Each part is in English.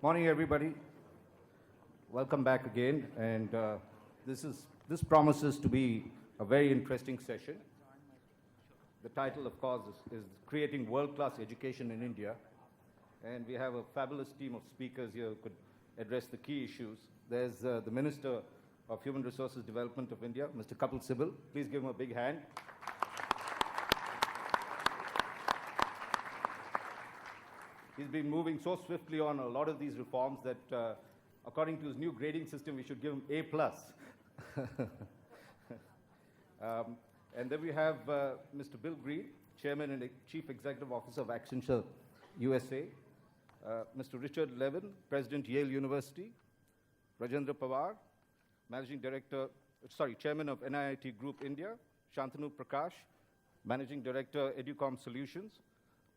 Morning, everybody. Welcome back again. And this promises to be a very interesting session. The title, of course, is Creating World-Class Education in India. And we have a fabulous team of speakers here who could address the key issues. There's the Minister of Human Resources Development of India, Mr. Kapil Sibal. Please give him a big hand. He's been moving so swiftly on a lot of these reforms that, according to his new grading system, we should give him A+. And then we have Mr. Bill Green, Chairman and Chief Executive Officer of Accenture, USA. Mr. Richard Levin, President, Yale University. Rajendra Pawar, Chairman of NIIT Group India. Shantanu Prakash, Managing Director, Educomp Solutions.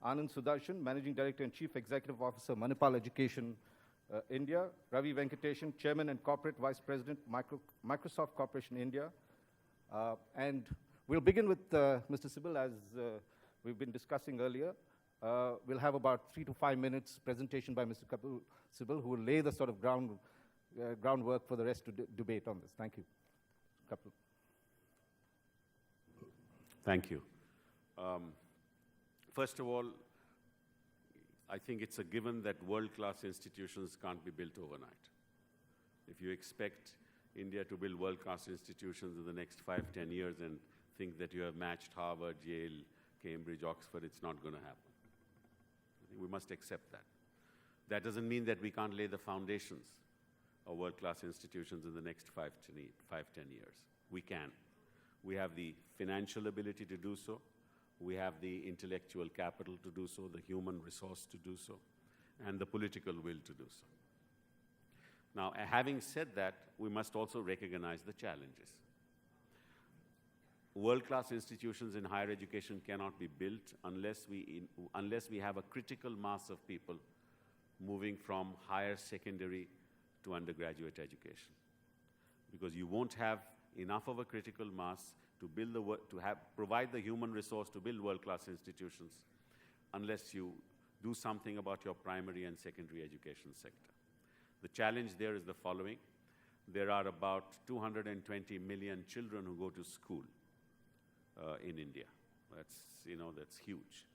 Anand Sudarshan, Managing Director and Chief Executive Officer, Manipal Education, India. Ravi Venkateshan, Chairman and Corporate Vice President, Microsoft Corporation, India. And we'll begin with Mr. Sibal, as we've been discussing earlier. We'll have about 3 to 5 minutes presentation by Mr. Kapil Sibal, who will lay the sort of groundwork for the rest to debate on this. Thank you. Kapil. Thank you. First of all, I think it's a given that world-class institutions can't be built overnight. If you expect India to build world-class institutions in the next 5-10 years and think that you have matched Harvard, Yale, Cambridge, Oxford, it's not going to happen. I think we must accept that. That doesn't mean that we can't lay the foundations of world-class institutions in the next 5-10 years. We can. We have the financial ability to do so. We have the intellectual capital to do so, the human resource to do so, and the political will to do so. Now, having said that, we must also recognize the challenges. World-class institutions in higher education cannot be built unless we have a critical mass of people moving from higher secondary to undergraduate education. Because you won't have enough of a critical mass to provide the human resource to build world-class institutions unless you do something about your primary and secondary education sector. The challenge there is the following. There are about 220 million children who go to school in India. That's huge.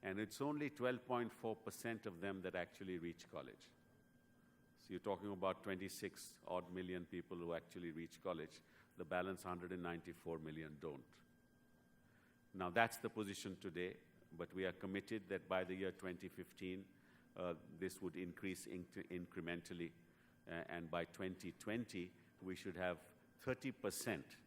And it's only 12.4% of them that actually reach college. So you're talking about 26 odd million people who actually reach college. The balance 194 million don't. Now that's the position today, but we are committed that by the year 2015, this would increase incrementally, and by 2020, we should have 30%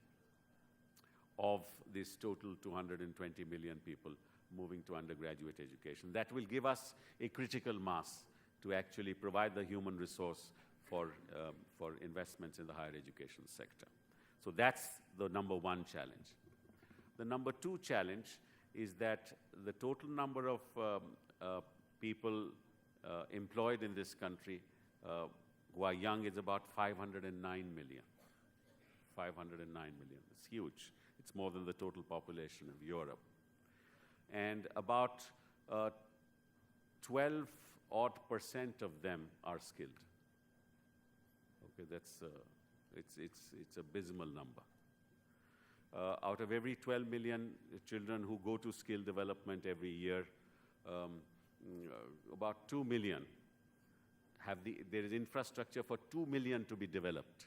of this total 220 million people moving to undergraduate education. That will give us a critical mass to actually provide the human resource for investments in the higher education sector. So that's the number one challenge. The number two challenge is that the total number of people employed in this country who are young is about 509 million. 509 million. It's huge. It's more than the total population of Europe. And about 12% of them are skilled. Okay, that's it's abysmal number. Out of every 12 million children who go to skill development every year, about 2 million there is infrastructure for 2 million to be developed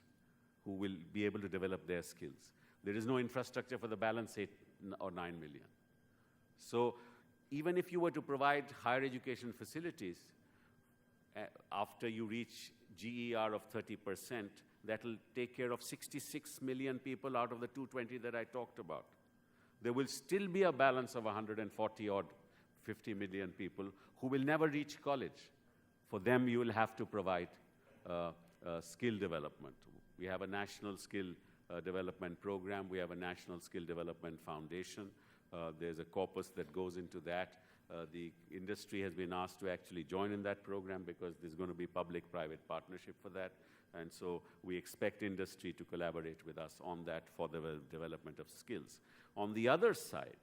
who will be able to develop their skills. There is no infrastructure for the balance 8 or 9 million. So even if you were to provide higher education facilities, after you reach GER of 30%, that will take care of 66 million people out of the 220 that I talked about. There will still be a balance of 140 odd 50 million people who will never reach college. For them, you will have to provide skill development. We have a national skill development program. We have a national skill development foundation. There's a corpus that goes into that. The industry has been asked to actually join in that program because there's going to be public-private partnership for that. And so we expect industry to collaborate with us on that for the development of skills. On the other side,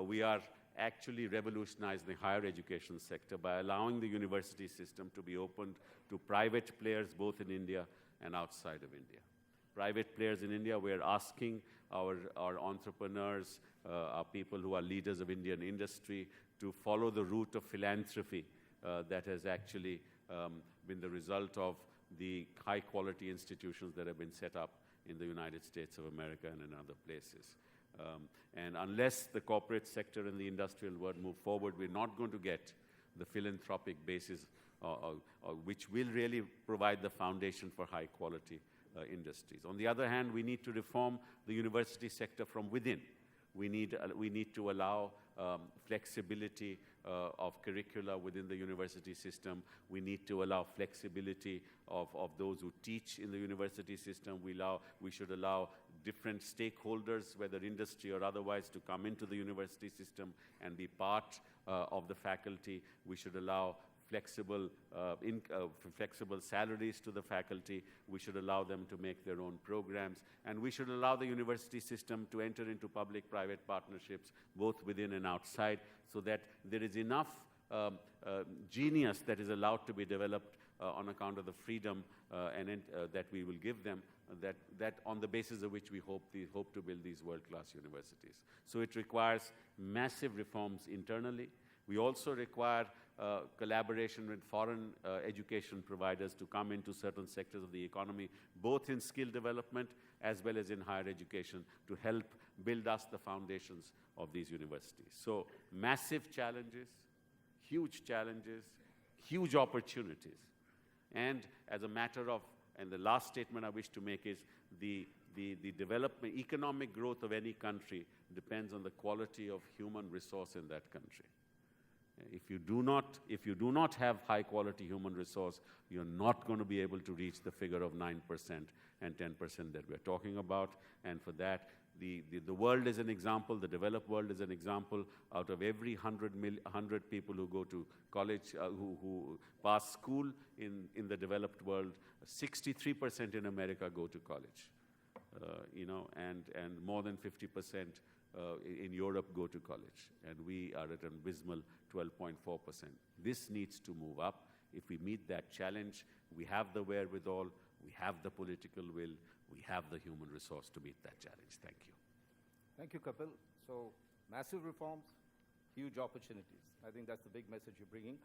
we are actually revolutionize the higher education sector by allowing the university system to be opened to private players both in India and outside of India. Private players in India, we're asking our entrepreneurs, our people who are leaders of Indian industry, to follow the route of philanthropy that has actually been the result of the high-quality institutions that have been set up in the United States of America and in other places. And unless the corporate sector and the industrial world move forward, we're not going to get the philanthropic basis which will really provide the foundation for high-quality industries. On the other hand, we need to reform the university sector from within. We need to allow flexibility of curricula within the university system. We need to allow flexibility of those who teach in the university system. We should allow different stakeholders, whether industry or otherwise, to come into the university system and be part of the faculty. We should allow flexible salaries to the faculty. We should allow them to make their own programs. And we should allow the university system to enter into public-private partnerships, both within and outside, so that there is enough genius that is allowed to be developed on account of the freedom that we will give them, that on the basis of which we hope to build these world-class universities. So it requires massive reforms internally. We also require collaboration with foreign education providers to come into certain sectors of the economy, both in skill development as well as in higher education, to help build us the foundations of these universities. So massive challenges, huge opportunities. And as a matter of, and the last statement I wish to make is, the development, economic growth of any country depends on the quality of human resource in that country. If you do not have high-quality human resource, you're not going to be able to reach the figure of 9% and 10% that we're talking about. And for that, the world is an example, the developed world is an example. Out of every 100 people who go to college, who pass school in the developed world, 63% in America go to college, and more than 50% in Europe go to college, and we are at an abysmal 12.4%. This needs to move up. If we meet that challenge, we have the wherewithal, we have the political will, we have the human resource to meet that challenge. Thank you. Thank you, Kapil. So, massive reforms, huge opportunities. I think that's the big message you're bringing.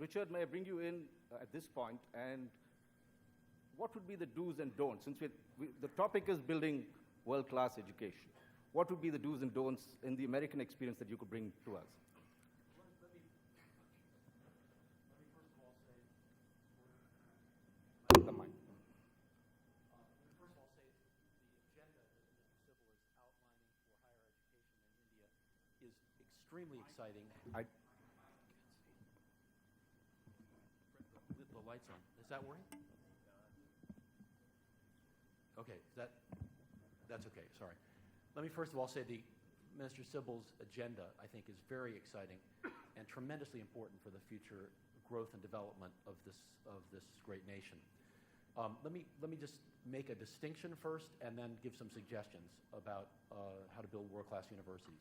Richard, may I bring you in at this point, and what would be the do's and don'ts? Since the topic is building world-class education, what would be the do's and don'ts in the American experience that you could bring to us? Let me first of all say, The mic. the agenda that Mr. Sibal is outlining for higher education in India is extremely exciting. The light's on. Is that working? Okay, that's okay, sorry. Let me first of all say Minister Sibal's agenda, I think, is very exciting and tremendously important for the future growth and development of this great nation. Let me just make a distinction first and then give some suggestions about how to build world-class universities.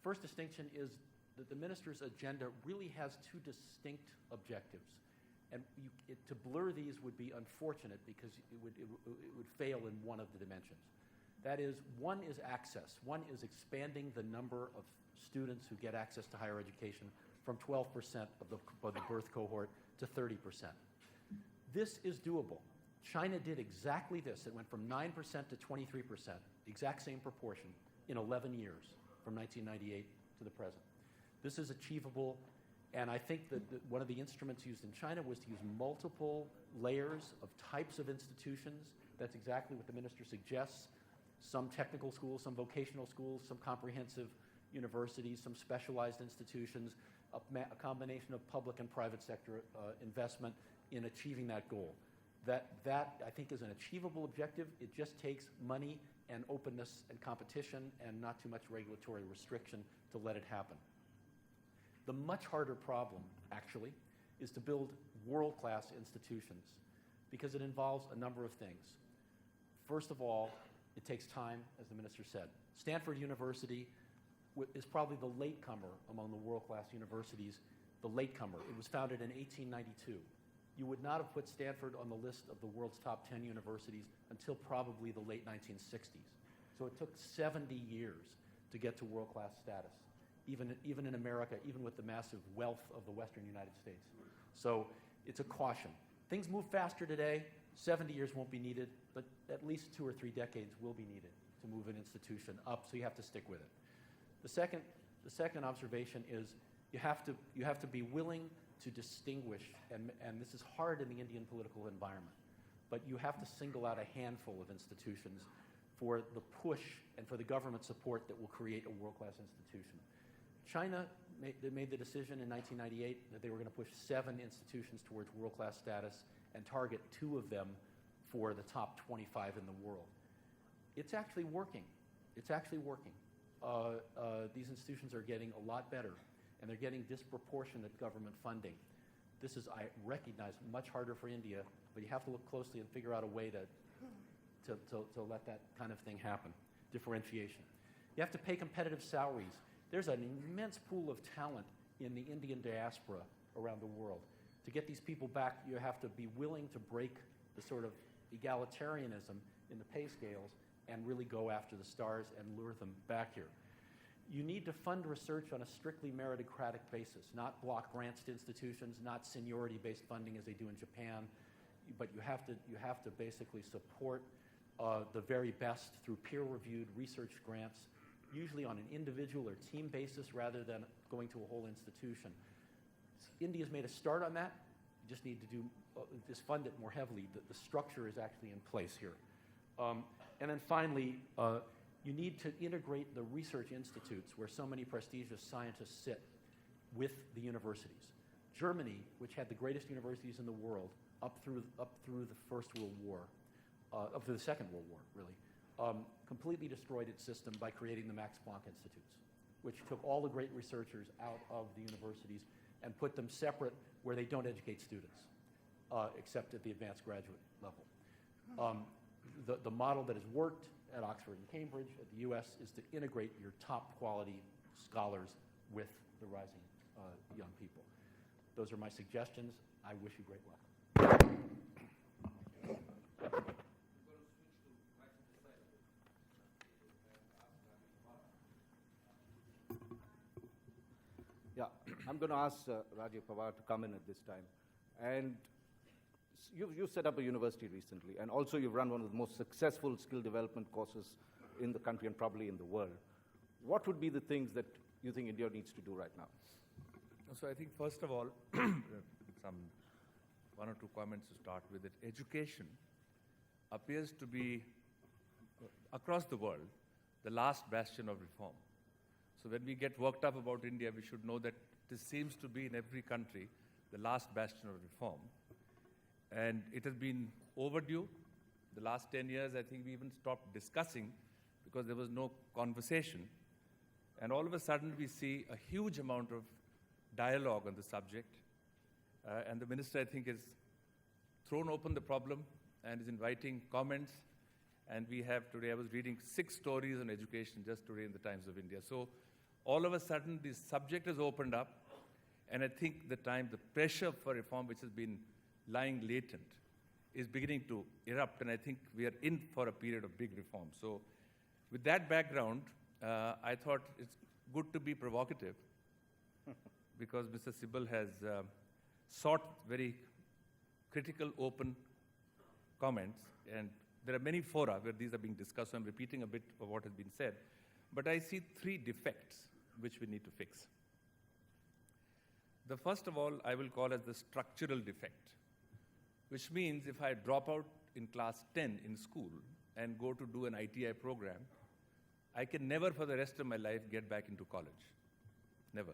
First distinction is that the minister's agenda really has two distinct objectives. And to blur these would be unfortunate because it would fail in one of the dimensions. That is, one is access. One is expanding the number of students who get access to higher education from 12% of the birth cohort to 30%. This is doable. China did exactly this. It went from 9% to 23%, exact same proportion, in 11 years, from 1998 to the present. This is achievable, and I think that one of the instruments used in China was to use multiple layers of types of institutions. That's exactly what the minister suggests. Some technical schools, some vocational schools, some comprehensive universities, some specialized institutions, a combination of public and private sector investment in achieving that goal. That I think is an achievable objective. It just takes money and openness and competition and not too much regulatory restriction to let it happen. The much harder problem, actually, is to build world-class institutions because it involves a number of things. First of all, it takes time, as the minister said. Stanford University is probably the latecomer among the world-class universities, the latecomer. It was founded in 1892. You would not have put Stanford on the list of the world's top 10 universities until probably the late 1960s. So it took 70 years to get to world-class status, even in America, even with the massive wealth of the Western United States. So it's a caution. Things move faster today. 70 years won't be needed, but at least 2 or 3 decades will be needed to move an institution up, so you have to stick with it. The second observation is you have to be willing to distinguish, and this is hard in the Indian political environment, but you have to single out a handful of institutions for the push and for the government support that will create a world-class institution. China made the decision in 1998 that they were going to push 7 institutions towards world-class status and target 2 of them for the top 25 in the world. It's actually working. It's actually working. These institutions are getting a lot better, and they're getting disproportionate government funding. This is, I recognize, much harder for India, but you have to look closely and figure out a way to let that kind of thing happen. Differentiation. You have to pay competitive salaries. There's an immense pool of talent in the Indian diaspora around the world. To get these people back, you have to be willing to break the sort of egalitarianism in the pay scales and really go after the stars and lure them back here. You need to fund research on a strictly meritocratic basis, not block grants to institutions, not seniority-based funding as they do in Japan, but you have to basically support the very best through peer-reviewed research grants, usually on an individual or team basis rather than going to a whole institution. India's made a start on that. You just need to just fund it more heavily. The structure is actually in place here. And then finally, you need to integrate the research institutes where so many prestigious scientists sit with the universities. Germany, which had the greatest universities in the world up through the First World War, up through the Second World War, really, completely destroyed its system by creating the Max Planck Institutes, which took all the great researchers out of the universities and put them separate where they don't educate students, except at the advanced graduate level. The model that has worked at Oxford and Cambridge, at the US, is to integrate your top quality scholars with the rising young people. Those are my suggestions. I wish you great luck. Yeah, I'm going to ask Rajiv Pawar to come in at this time. And you've set up a university recently, and also you've run one of the most successful skill development courses in the country and probably in the world. What would be the things that you think India needs to do right now? So I think, first of all, one or two comments to start with. That education appears to be, across the world, the last bastion of reform. So when we get worked up about India, we should know that this seems to be in every country the last bastion of reform. And it has been overdue. The last 10 years, I think we even stopped discussing because there was no conversation. And all of a sudden, we see a huge amount of dialogue on the subject. And the minister, I think, has thrown open the problem and is inviting comments. And we have today, I was reading 6 stories on education just today in the Times of India. So all of a sudden, this subject has opened up. And I think the pressure for reform, which has been lying latent, is beginning to erupt. And I think we are in for a period of big reform. So with that background, I thought it's good to be provocative because Mr. Sibal has sought very critical, open comments. And there are many fora where these are being discussed, so I'm repeating a bit of what has been said. But I see 3 defects which we need to fix. The first of all, I will call as the structural defect, which means if I drop out in class 10 in school and go to do an ITI program, I can never for the rest of my life get back into college. Never.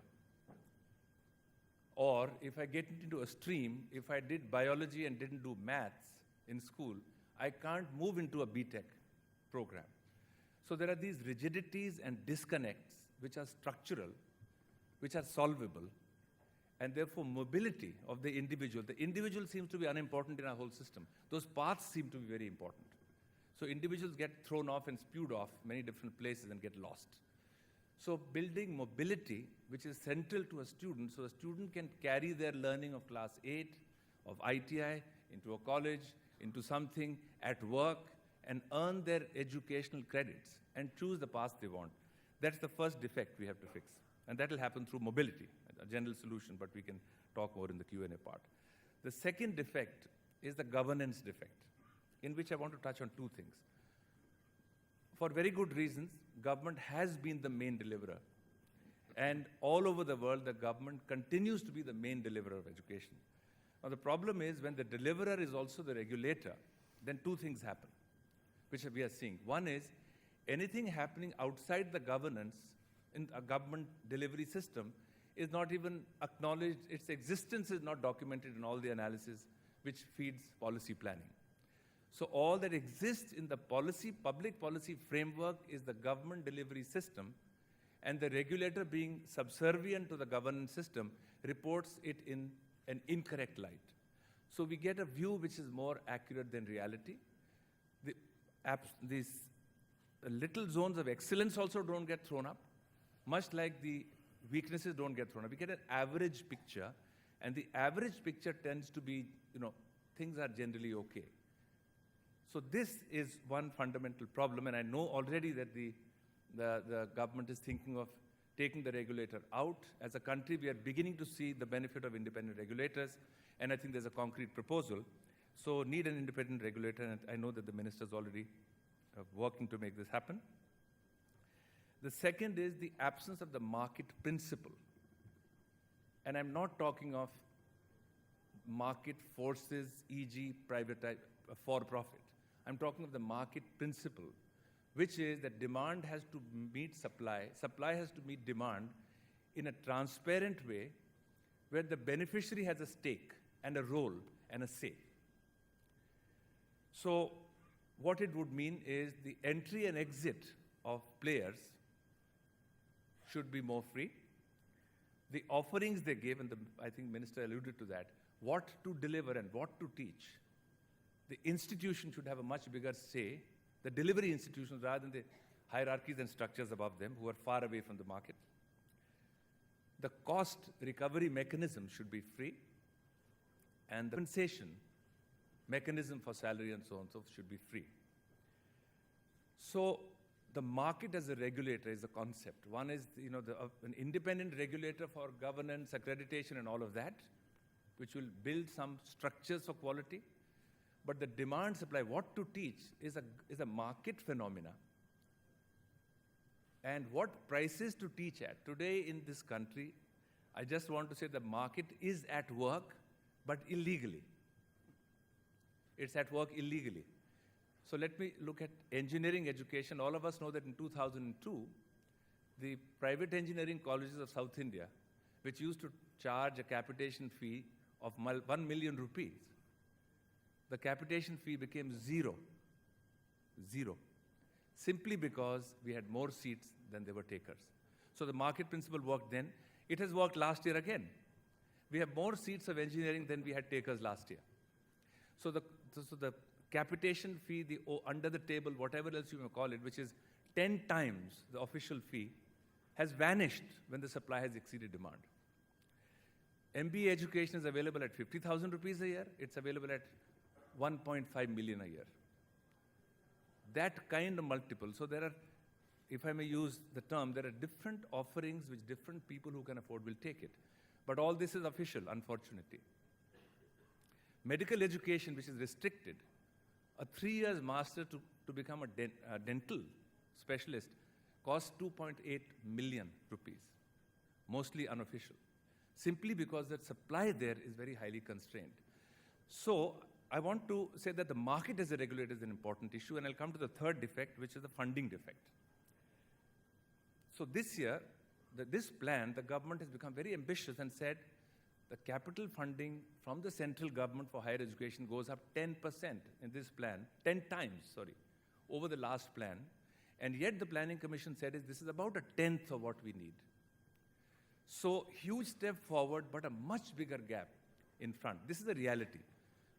Or if I get into a stream, if I did biology and didn't do maths in school, I can't move into a BTech program. So there are these rigidities and disconnects which are structural, which are solvable, and therefore mobility of the individual seems to be unimportant in our whole system. Those paths seem to be very important. So individuals get thrown off and spewed off many different places and get lost. So building mobility, which is central to a student, so a student can carry their learning of class 8, of ITI, into a college, into something at work, and earn their educational credits and choose the path they want. That's the first defect we have to fix. And that will happen through mobility, a general solution, but we can talk more in the Q&A part. The second defect is the governance defect, in which I want to touch on two things. For very good reasons, government has been the main deliverer. And all over the world, the government continues to be the main deliverer of education. Now, the problem is when the deliverer is also the regulator, then two things happen, which we are seeing. One is anything happening outside the governance in a government delivery system is not even acknowledged, its existence is not documented in all the analysis which feeds policy planning. So all that exists in the public policy framework is the government delivery system, and the regulator, being subservient to the governance system, reports it in an incorrect light. So we get a view which is more accurate than reality. These little zones of excellence also don't get thrown up, much like the weaknesses don't get thrown up. We get an average picture, and the average picture tends to be, things are generally okay. So this is one fundamental problem, and I know already that the government is thinking of taking the regulator out. As a country, we are beginning to see the benefit of independent regulators, and I think there's a concrete proposal. So need an independent regulator, and I know that the minister is already working to make this happen. The second is the absence of the market principle. And I'm not talking of market forces, e.g. for-profit. I'm talking of the market principle, which is that demand has to meet supply, supply has to meet demand in a transparent way where the beneficiary has a stake and a role and a say. So what it would mean is the entry and exit of players should be more free. The offerings they give, and I think Minister alluded to that, what to deliver and what to teach, the institution should have a much bigger say, the delivery institutions, rather than the hierarchies and structures above them who are far away from the market. The cost recovery mechanism should be free, and the compensation mechanism for salary and so on so should be free. So the market as a regulator is a concept. One is, an independent regulator for governance, accreditation, and all of that, which will build some structures for quality. But the demand supply, what to teach, is a market phenomena. And what prices to teach at. Today in this country, I just want to say the market is at work, but illegally. It's at work illegally. So let me look at engineering education. All of us know that in 2002, the private engineering colleges of South India, which used to charge a capitation fee of 1 million rupees, the capitation fee became zero, simply because we had more seats than there were takers. So the market principle worked then. It has worked last year again. We have more seats of engineering than we had takers last year. So the capitation fee, the under the table, whatever else you may call it, which is 10 times the official fee, has vanished when the supply has exceeded demand. MBA education is available at 50,000 rupees a year. It's available at 1.5 million a year. That kind of multiple. So there are, if I may use the term, there are different offerings which different people who can afford will take it. But all this is official, unfortunately. Medical education, which is restricted, a 3 years master to become a dental specialist costs 2.8 million rupees, mostly unofficial, simply because the supply there is very highly constrained. So I want to say that the market as a regulator is an important issue, and I'll come to the third defect, which is the funding defect. So this year, this plan, the government has become very ambitious and said the capital funding from the central government for higher education goes up 10% in this plan, 10 times, over the last plan. And yet the Planning Commission said this is about 1/10 of what we need. So huge step forward, but a much bigger gap in front. This is a reality.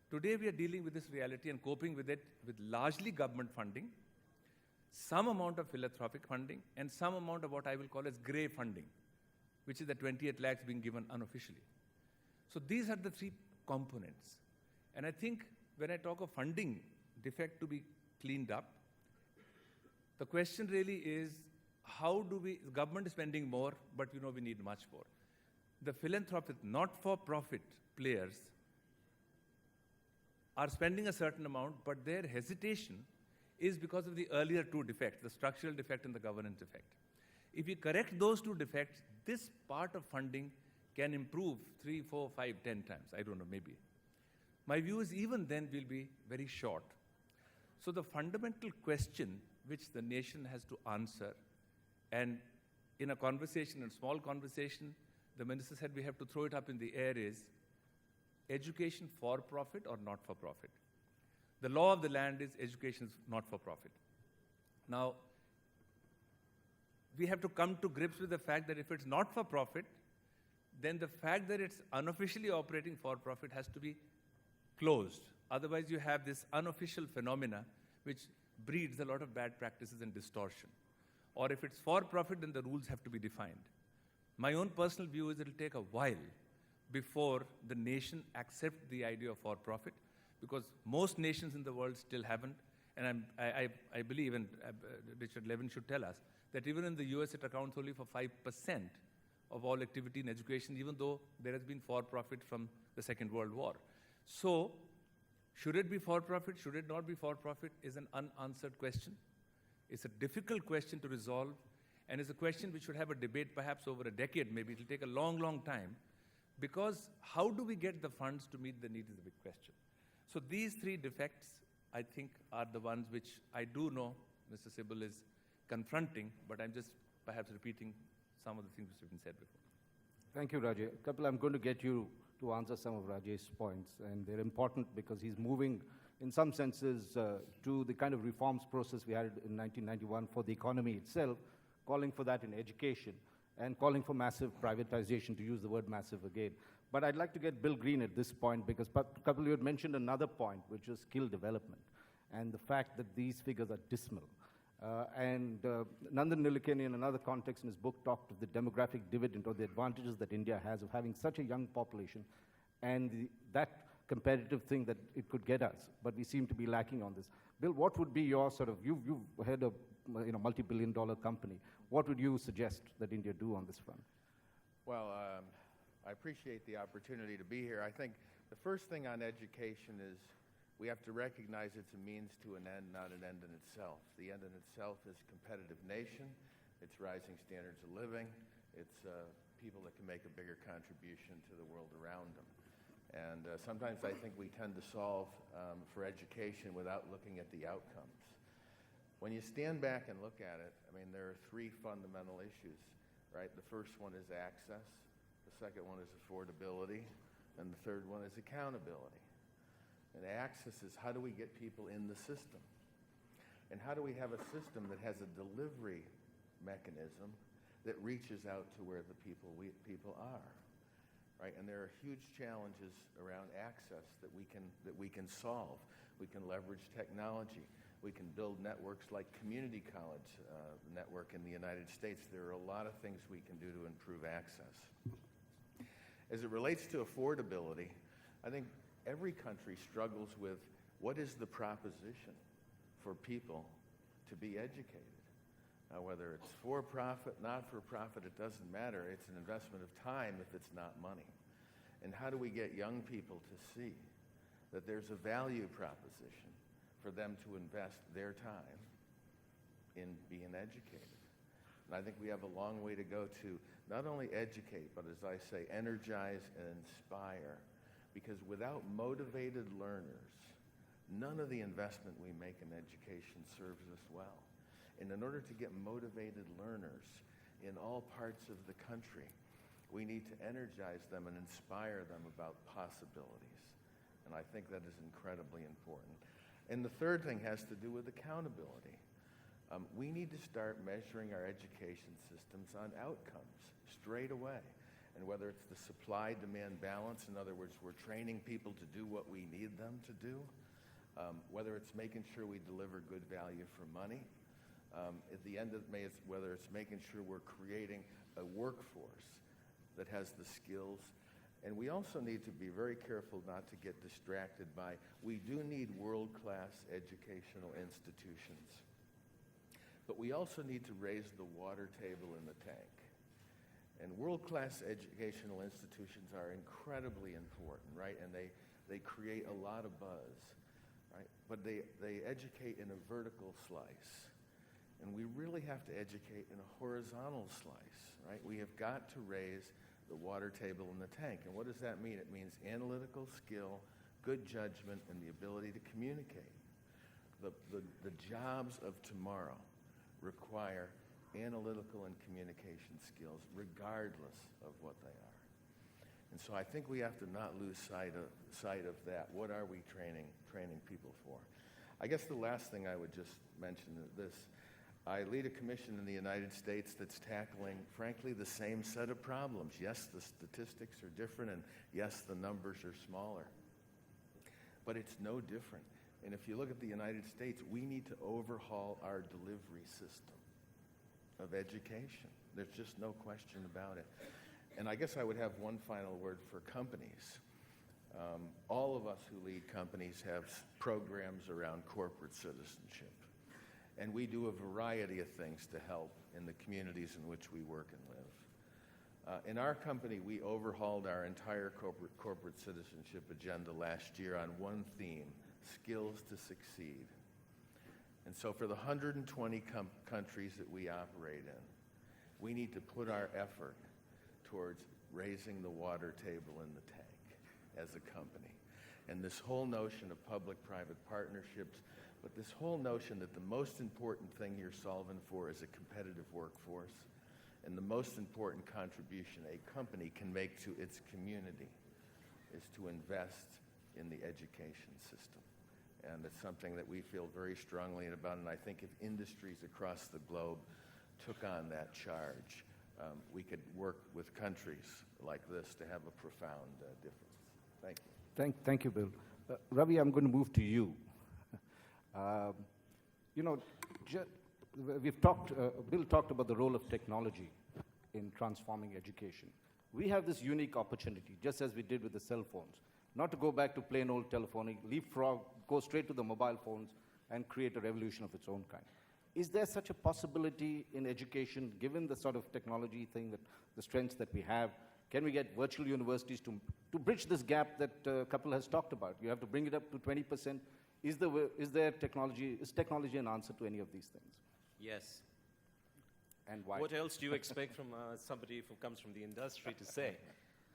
Today we are dealing with this reality and coping with it with largely government funding. some amount of philanthropic funding, and some amount of what I will call as grey funding, which is the 28 lakhs being given unofficially. So these are the three components. And I think when I talk of funding defect to be cleaned up, the question really is, how do we, the government is spending more, but we need much more. The philanthropic, not-for-profit players are spending a certain amount, but their hesitation is because of the earlier two defects, the structural defect and the governance defect. If we correct those two defects, this part of funding can improve 3, 4, 5, 10 times. I don't know, maybe. My view is even then we'll be very short. So the fundamental question which the nation has to answer, and in a conversation, a small conversation, the minister said we have to throw it up in the air, is education for profit or not for profit? The law of the land is education is not for profit. Now, we have to come to grips with the fact that if it's not for profit, then the fact that it's unofficially operating for profit has to be closed. Otherwise, you have this unofficial phenomena which breeds a lot of bad practices and distortion. Or if it's for profit, then the rules have to be defined. My own personal view is it'll take a while before the nation accepts the idea of for profit, because most nations in the world still haven't. And I believe, and Richard Levin should tell us, that even in the US it accounts only for 5% of all activity in education, even though there has been for profit from the Second World War. So, should it be for profit, should it not be for profit, is an unanswered question. It's a difficult question to resolve, and it's a question which should have a debate perhaps over a decade, maybe. It'll take a long, long time, because how do we get the funds to meet the needs is a big question. So these three defects, I think, are the ones which I do know Mr. Sibal is confronting, but I'm just perhaps repeating some of the things which have been said before. Thank you, Rajay. Kapil, I'm going to get you to answer some of Rajay's points, and they're important because he's moving, in some senses, to the kind of reforms process we had in 1991 for the economy itself, calling for that in education, and calling for massive privatization, to use the word massive again. But I'd like to get Bill Green at this point, because Kapil, you had mentioned another point, which is skill development, and the fact that these figures are dismal. Nandan Nilekani, in another context in his book, talked of the demographic dividend, or the advantages that India has of having such a young population, and that competitive thing that it could get us. But we seem to be lacking on this. Bill, what would be your sort of, you've had a multi-billion-dollar company. What would you suggest that India do on this front? Well, I appreciate the opportunity to be here. I think the first thing on education is we have to recognize it's a means to an end, not an end in itself. The end in itself is a competitive nation. It's rising standards of living. It's people that can make a bigger contribution to the world around them. And sometimes I think we tend to solve for education without looking at the outcomes. When you stand back and look at it, I mean, there are three fundamental issues, right? The first one is access. The second one is affordability. And the third one is accountability. And access is, how do we get people in the system? And how do we have a system that has a delivery mechanism that reaches out to where the people are, right? And there are huge challenges around access that we can solve. We can leverage technology. We can build networks like Community College network in the United States. There are a lot of things we can do to improve access. As it relates to affordability, I think every country struggles with what is the proposition for people to be educated. Whether it's for-profit, not-for-profit, it doesn't matter. It's an investment of time if it's not money. And how do we get young people to see that there's a value proposition for them to invest their time in being educated? And I think we have a long way to go to not only educate, but as I say, energize and inspire. Because without motivated learners, none of the investment we make in education serves us well. And in order to get motivated learners in all parts of the country, we need to energize them and inspire them about possibilities. And I think that is incredibly important. And the third thing has to do with accountability. We need to start measuring our education systems on outcomes straight away. And whether it's the supply-demand balance, in other words, we're training people to do what we need them to do, whether it's making sure we deliver good value for money, At the end of the day, it's whether it's making sure we're creating a workforce that has the skills. And we also need to be very careful not to get distracted by, we do need world-class educational institutions. But we also need to raise the water table in the tank. And world-class educational institutions are incredibly important, right? And they create a lot of buzz, right? But they educate in a vertical slice. And we really have to educate in a horizontal slice, right? We have got to raise the water table in the tank. And what does that mean? It means analytical skill, good judgment, and the ability to communicate. The jobs of tomorrow require analytical and communication skills regardless of what they are. And so I think we have to not lose sight of that. What are we training people for? I guess the last thing I would just mention is this. I lead a commission in the United States that's tackling, frankly, the same set of problems. Yes, the statistics are different, and yes, the numbers are smaller. But it's no different. And if you look at the United States, we need to overhaul our delivery system of education. There's just no question about it. And I guess I would have one final word for companies. All of us who lead companies have programs around corporate citizenship. And we do a variety of things to help in the communities in which we work and live. In our company, we overhauled our entire corporate citizenship agenda last year on one theme: skills to succeed. And so for the 120 countries that we operate in, we need to put our effort towards raising the water table in the tank as a company. And this whole notion of public-private partnerships, but this whole notion that the most important thing you're solving for is a competitive workforce, and the most important contribution a company can make to its community is to invest in the education system. And it's something that we feel very strongly about, and I think if industries across the globe took on that charge, we could work with countries like this to have a profound difference. Thank you. Thank you, Bill. Ravi, I'm going to move to you. Bill talked about the role of technology in transforming education. We have this unique opportunity, just as we did with the cell phones, not to go back to plain old telephony, leapfrog, go straight to the mobile phones, and create a revolution of its own kind. Is there such a possibility in education, given the sort of technology thing, that the strengths that we have? Can we get virtual universities to bridge this gap that Kapil has talked about? You have to bring it up to 20%. Is technology an answer to any of these things? Yes. And why? What else do you expect from somebody who comes from the industry to say?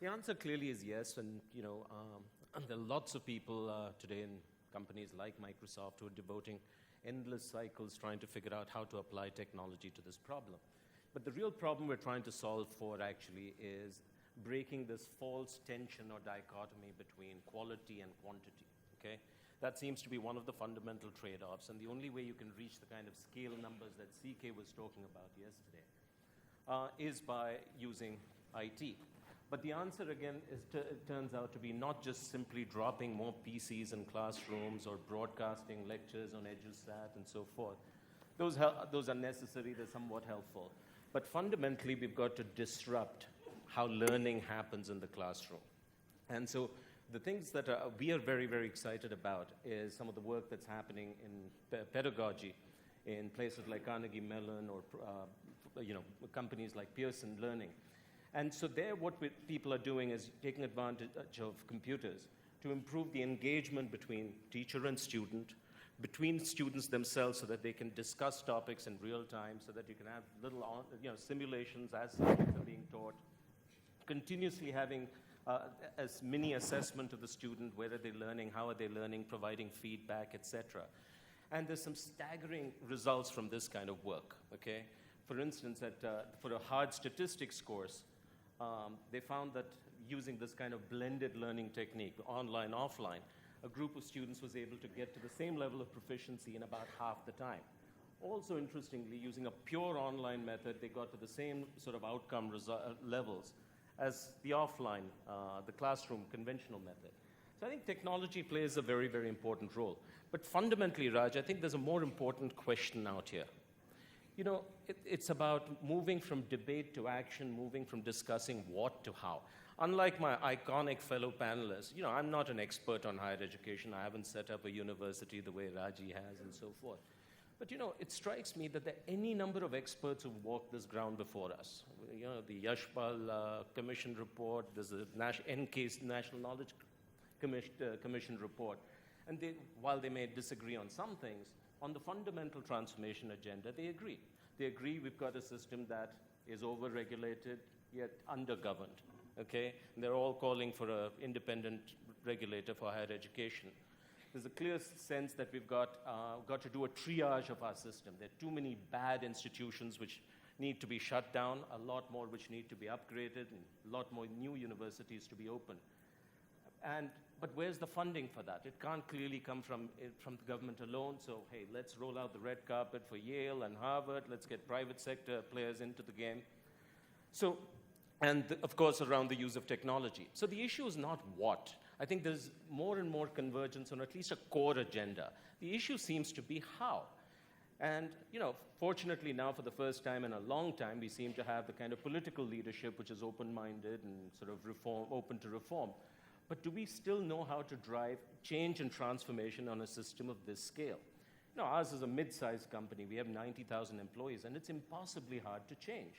The answer clearly is yes, and there are lots of people today in companies like Microsoft who are devoting endless cycles trying to figure out how to apply technology to this problem. But the real problem we're trying to solve for actually is breaking this false tension or dichotomy between quality and quantity, okay? That seems to be one of the fundamental trade-offs, and the only way you can reach the kind of scale numbers that CK was talking about yesterday is by using IT. But the answer, again, it turns out to be not just simply dropping more PCs in classrooms or broadcasting lectures on EduSat and so forth. Those are necessary, they're somewhat helpful. But fundamentally, we've got to disrupt how learning happens in the classroom. And so the things that we are very, very excited about is some of the work that's happening in pedagogy in places like Carnegie Mellon or companies like Pearson Learning. And so there, what people are doing is taking advantage of computers to improve the engagement between teacher and student, between students themselves, so that they can discuss topics in real time, so that you can have little simulations as subjects are being taught, continuously having as mini assessment of the student, where are they learning, how are they learning, providing feedback, etc. And there's some staggering results from this kind of work, okay? For instance, for a hard statistics course, they found that using this kind of blended learning technique, online, offline, a group of students was able to get to the same level of proficiency in about half the time. Also, interestingly, using a pure online method, they got to the same sort of outcome levels as the offline, the classroom conventional method. So I think technology plays a very, very important role. But fundamentally, Raj, I think there's a more important question out here. It's about moving from debate to action, moving from discussing what to how. Unlike my iconic fellow panelists, I'm not an expert on higher education. I haven't set up a university the way Raji has and so forth. But, it strikes me that there are any number of experts who've walked this ground before us. The Yashpal Commission report, there's the NCASE National Knowledge Commission report. And while they may disagree on some things, on the fundamental transformation agenda, they agree. They agree we've got a system that is over-regulated, yet under-governed, okay? And they're all calling for an independent regulator for higher education. There's a clear sense that we've got to do a triage of our system. There are too many bad institutions which need to be shut down, a lot more which need to be upgraded, and a lot more new universities to be opened. But where's the funding for that? It can't clearly come from the government alone. So, hey, let's roll out the red carpet for Yale and Harvard. Let's get private sector players into the game. So, of course, around the use of technology. So the issue is not what. I think there's more and more convergence on at least a core agenda. The issue seems to be how. And, fortunately now for the first time in a long time, we seem to have the kind of political leadership which is open-minded and sort of open to reform. But do we still know how to drive change and transformation on a system of this scale? Ours is a mid-sized company. We have 90,000 employees, and it's impossibly hard to change.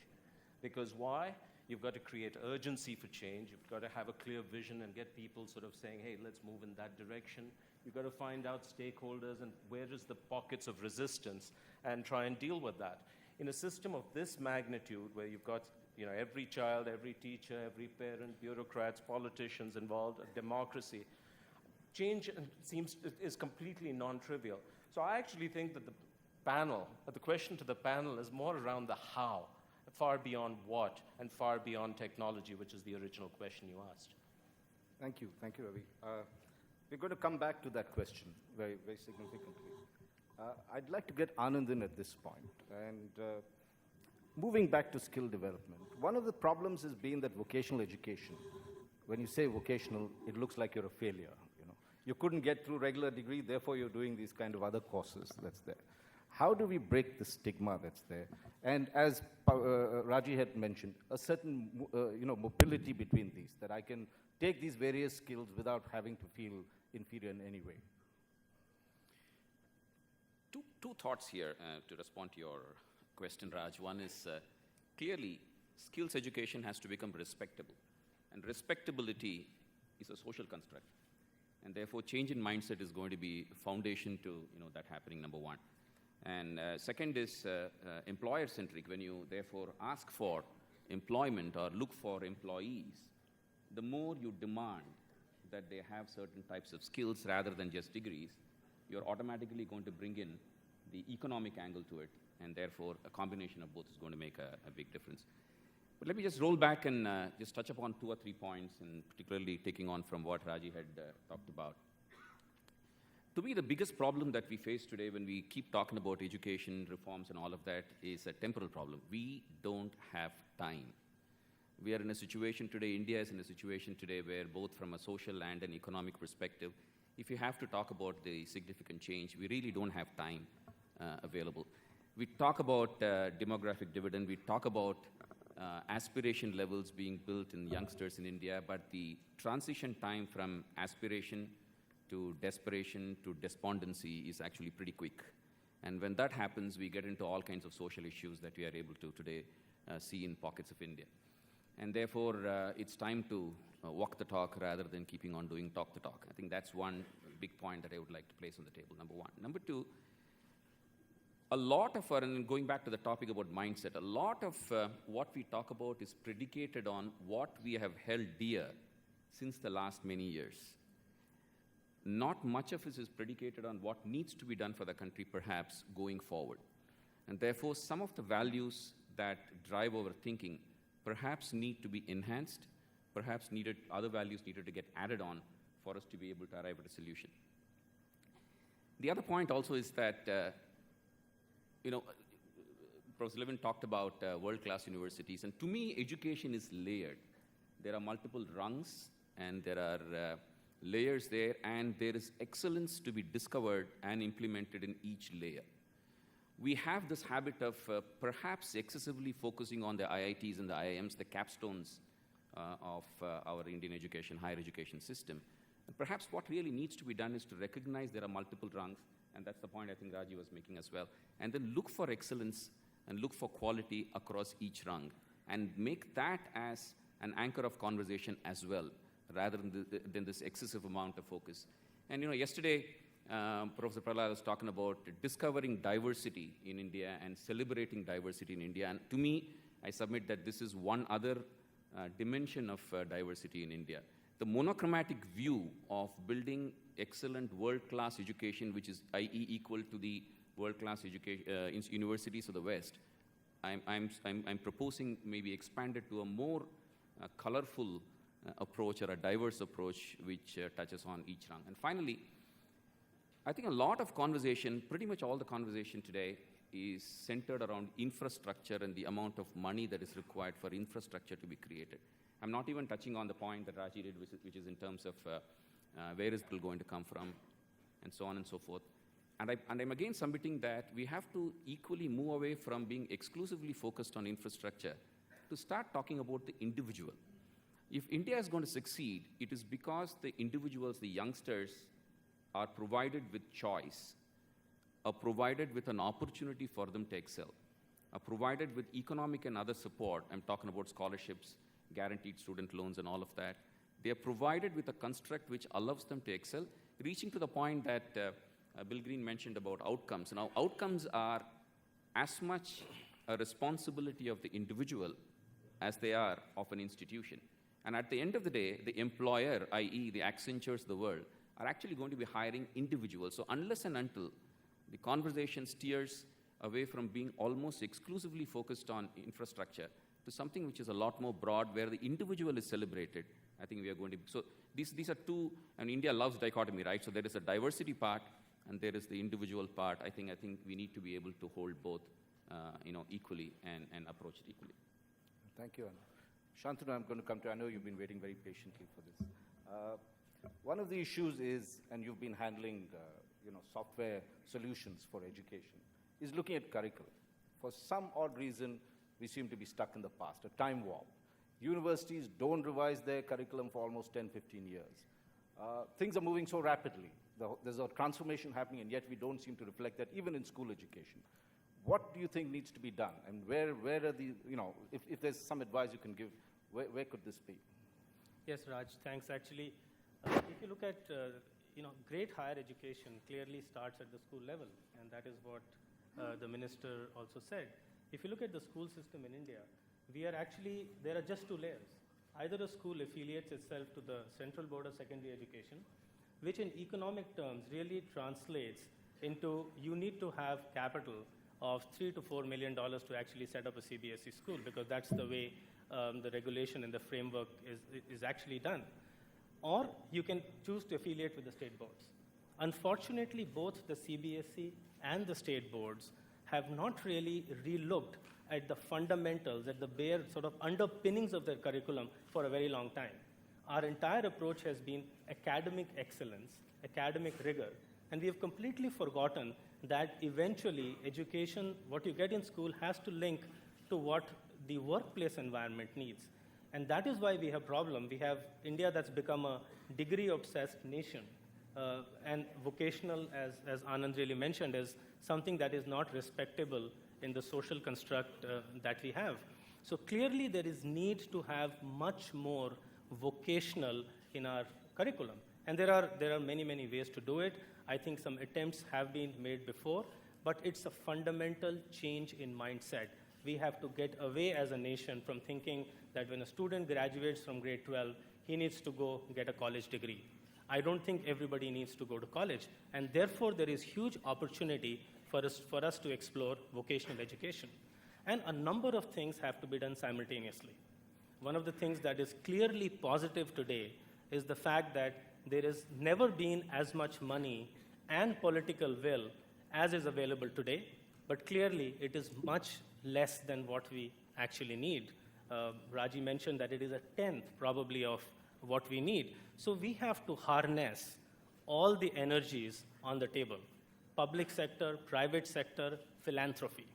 Because why? You've got to create urgency for change. You've got to have a clear vision and get people sort of saying, hey, let's move in that direction. You've got to find out stakeholders and where is the pockets of resistance and try and deal with that. In a system of this magnitude, where you've got every child, every teacher, every parent, bureaucrats, politicians involved, a democracy, change is completely non-trivial. So I actually think that the question to the panel is more around the how, far beyond what, and far beyond technology, which is the original question you asked. Thank you, Ravi. We're going to come back to that question very, very significantly. I'd like to get Anand in at this point. And moving back to skill development, one of the problems has been that vocational education, when you say vocational, it looks like you're a failure. You couldn't get through regular degree, therefore you're doing these kind of other courses that's there. How do we break the stigma that's there? And as Raji had mentioned, a certain mobility between these, that I can take these various skills without having to feel inferior in any way. Two thoughts here to respond to your question, Raj. One is clearly skills education has to become respectable. And respectability is a social construct. And therefore, change in mindset is going to be foundation to that happening, number one. And second is employer-centric. When you therefore ask for employment or look for employees, the more you demand that they have certain types of skills rather than just degrees, you're automatically going to bring in the economic angle to it, and therefore a combination of both is going to make a big difference. But let me just roll back and just touch upon 2 or 3 points, and particularly taking on from what Raji had talked about. To me, the biggest problem that we face today when we keep talking about education reforms and all of that is a temporal problem. We don't have time. We are in a situation today, India is in a situation today where both from a social and an economic perspective, if you have to talk about the significant change, we really don't have time available. We talk about demographic dividend, we talk about aspiration levels being built in youngsters in India, but the transition time from aspiration to desperation to despondency is actually pretty quick. And when that happens, we get into all kinds of social issues that we are able to today see in pockets of India. And therefore, it's time to walk the talk rather than keeping on doing talk the talk. I think that's one big point that I would like to place on the table, number one. Number two, a lot of our, and going back to the topic about mindset, a lot of what we talk about is predicated on what we have held dear since the last many years. Not much of it is predicated on what needs to be done for the country, perhaps, going forward. And therefore, some of the values that drive our thinking perhaps need to be enhanced, perhaps other values needed to get added on for us to be able to arrive at a solution. The other point also is that, Professor Levin talked about world-class universities, and to me, education is layered. There are multiple rungs, and there are layers there, and there is excellence to be discovered and implemented in each layer. we have this habit of perhaps excessively focusing on the IITs and the IIMs, the capstones of our Indian education, higher education system. And perhaps what really needs to be done is to recognize there are multiple rungs, and that's the point I think Raji was making as well, and then look for excellence and look for quality across each rung, and make that as an anchor of conversation as well, rather than this excessive amount of focus. And yesterday, Professor Prahlad was talking about discovering diversity in India and celebrating diversity in India. And to me, I submit that this is one other dimension of diversity in India. The monochromatic view of building excellent world-class education, which is, i.e., equal to the world-class universities of the West, I'm proposing maybe expanded to a more colorful approach or a diverse approach which touches on each rung. And finally, I think a lot of conversation, pretty much all the conversation today, is centered around infrastructure and the amount of money that is required for infrastructure to be created. I'm not even touching on the point that Raji did, which is in terms of where is it going to come from, and so on and so forth. And I'm again submitting that we have to equally move away from being exclusively focused on infrastructure to start talking about the individual. If India is going to succeed, it is because the individuals, the youngsters, are provided with choice, are provided with an opportunity for them to excel, are provided with economic and other support. I'm talking about scholarships, guaranteed student loans, and all of that. They are provided with a construct which allows them to excel, reaching to the point that Bill Green mentioned about outcomes. Now, outcomes are as much a responsibility of the individual as they are of an institution. And at the end of the day, the employer, i.e. the Accentures of the world, are actually going to be hiring individuals. So unless and until the conversation steers away from being almost exclusively focused on infrastructure to something which is a lot more broad, where the individual is celebrated, I think we are going to be. So these are two, and India loves dichotomy, right? So there is a diversity part, and there is the individual part. I think we need to be able to hold both, equally and approach it equally. Thank you, Anna. Shantanu, I'm going to come to you. I know you've been waiting very patiently for this. One of the issues is, and you've been handling, software solutions for education, is looking at curriculum. For some odd reason, we seem to be stuck in the past, a time warp. Universities don't revise their curriculum for almost 10, 15 years. Things are moving so rapidly. There's a transformation happening, and yet we don't seem to reflect that even in school education. What do you think needs to be done? And where are the, if there's some advice you can give, where could this be? Yes, Raj, thanks. Actually, if you look at, great higher education clearly starts at the school level, and that is what the minister also said. If you look at the school system in India, there are just two layers. Either a school affiliates itself to the Central Board of Secondary Education, which in economic terms really translates into you need to have capital of $3 to $4 million to actually set up a CBSE school, because that's the way the regulation and the framework is actually done. Or you can choose to affiliate with the state boards. Unfortunately, both the CBSE and the state boards have not really relooked at the fundamentals, at the bare sort of underpinnings of their curriculum for a very long time. Our entire approach has been academic excellence, academic rigor, and we have completely forgotten that eventually education, what you get in school, has to link to what the workplace environment needs. And that is why we have problem. We have India that's become a degree-obsessed nation. And vocational, as Anand really mentioned, is something that is not respectable in the social construct that we have. So clearly there is need to have much more vocational in our curriculum. And there are many, many ways to do it. I think some attempts have been made before, but it's a fundamental change in mindset. We have to get away as a nation from thinking that when a student graduates from grade 12, he needs to go get a college degree. I don't think everybody needs to go to college, and therefore there is huge opportunity for us to explore vocational education. And a number of things have to be done simultaneously. One of the things that is clearly positive today is the fact that there has never been as much money and political will as is available today, but clearly it is much less than what we actually need. Raji mentioned that it is a tenth probably of what we need. So we have to harness all the energies on the table. public sector, private sector, philanthropy.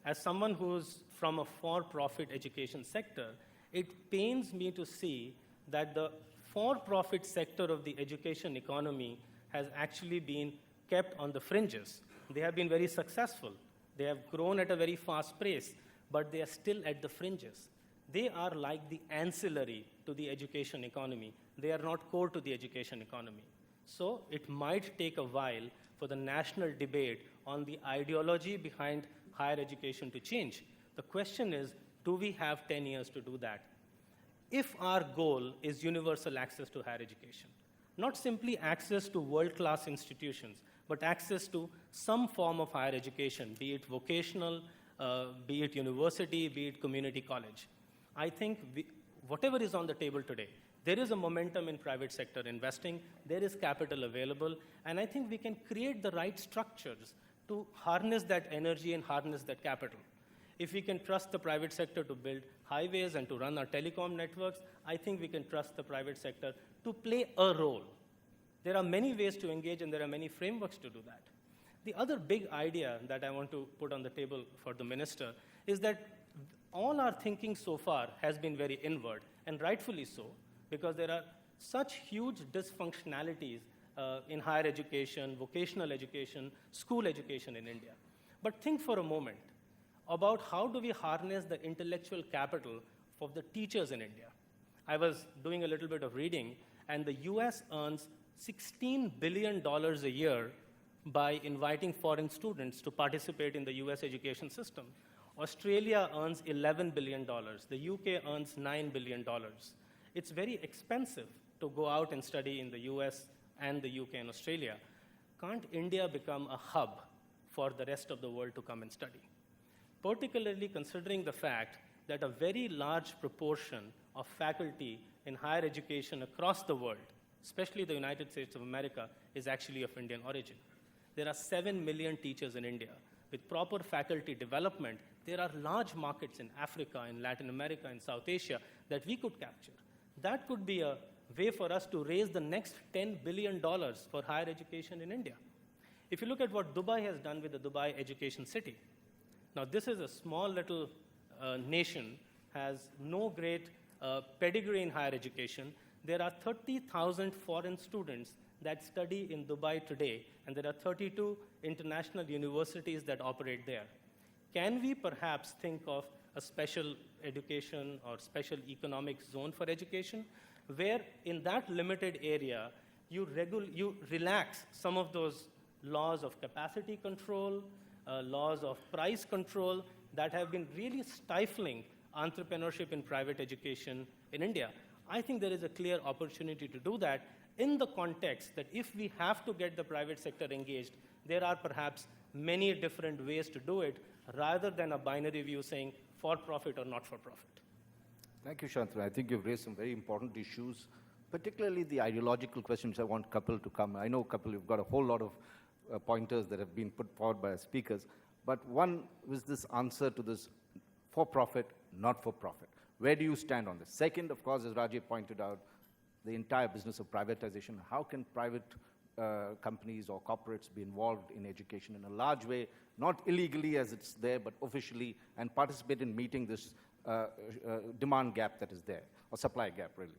As someone who's from a for-profit education sector, it pains me to see that the for-profit sector of the education economy has actually been kept on the fringes. They have been very successful. They have grown at a very fast pace, but they are still at the fringes. They are like the ancillary to the education economy. They are not core to the education economy. So it might take a while for the national debate on the ideology behind higher education to change. The question is, do we have 10 years to do that? If our goal is universal access to higher education, not simply access to world-class institutions, but access to some form of higher education, be it vocational, be it university, be it community college. I think whatever is on the table today, there is a momentum in private sector investing, there is capital available, and I think we can create the right structures to harness that energy and harness that capital. If we can trust the private sector to build highways and to run our telecom networks, I think we can trust the private sector to play a role. There are many ways to engage, and there are many frameworks to do that. The other big idea that I want to put on the table for the minister is that all our thinking so far has been very inward, and rightfully so, because there are such huge dysfunctionalities in higher education, vocational education, school education in India. But think for a moment about how do we harness the intellectual capital of the teachers in India. I was doing a little bit of reading, and the US earns $16 billion a year by inviting foreign students to participate in the US education system. Australia earns $11 billion. The UK earns $9 billion. It's very expensive to go out and study in the US and the UK and Australia. Can't India become a hub for the rest of the world to come and study? Particularly considering the fact that a very large proportion of faculty in higher education across the world, especially the United States of America, is actually of Indian origin. There are 7 million teachers in India. With proper faculty development, there are large markets in Africa, in Latin America, in South Asia that we could capture. That could be a way for us to raise the next $10 billion for higher education in India. If you look at what Dubai has done with the Dubai Education City, now this is a small little nation, has no great pedigree in higher education. There are 30,000 foreign students that study in Dubai today, and there are 32 international universities that operate there. Can we perhaps think of a special education or special economic zone for education, where in that limited area, you relax some of those laws of capacity control, laws of price control that have been really stifling entrepreneurship in private education in India? I think there is a clear opportunity to do that in the context that if we have to get the private sector engaged, there are perhaps many different ways to do it, rather than a binary view saying for-profit or not-for-profit. Thank you, Shantanu. I think you've raised some very important issues, particularly the ideological questions. I want Kapil to come. I know, Kapil, you've got a whole lot of pointers that have been put forward by our speakers, but one was this answer to this for-profit, not-for-profit. Where do you stand on this? Second, of course, as Rajay pointed out, the entire business of privatization. How can private companies or corporates be involved in education in a large way, not illegally as it's there, but officially, and participate in meeting this demand gap that is there, or supply gap, really?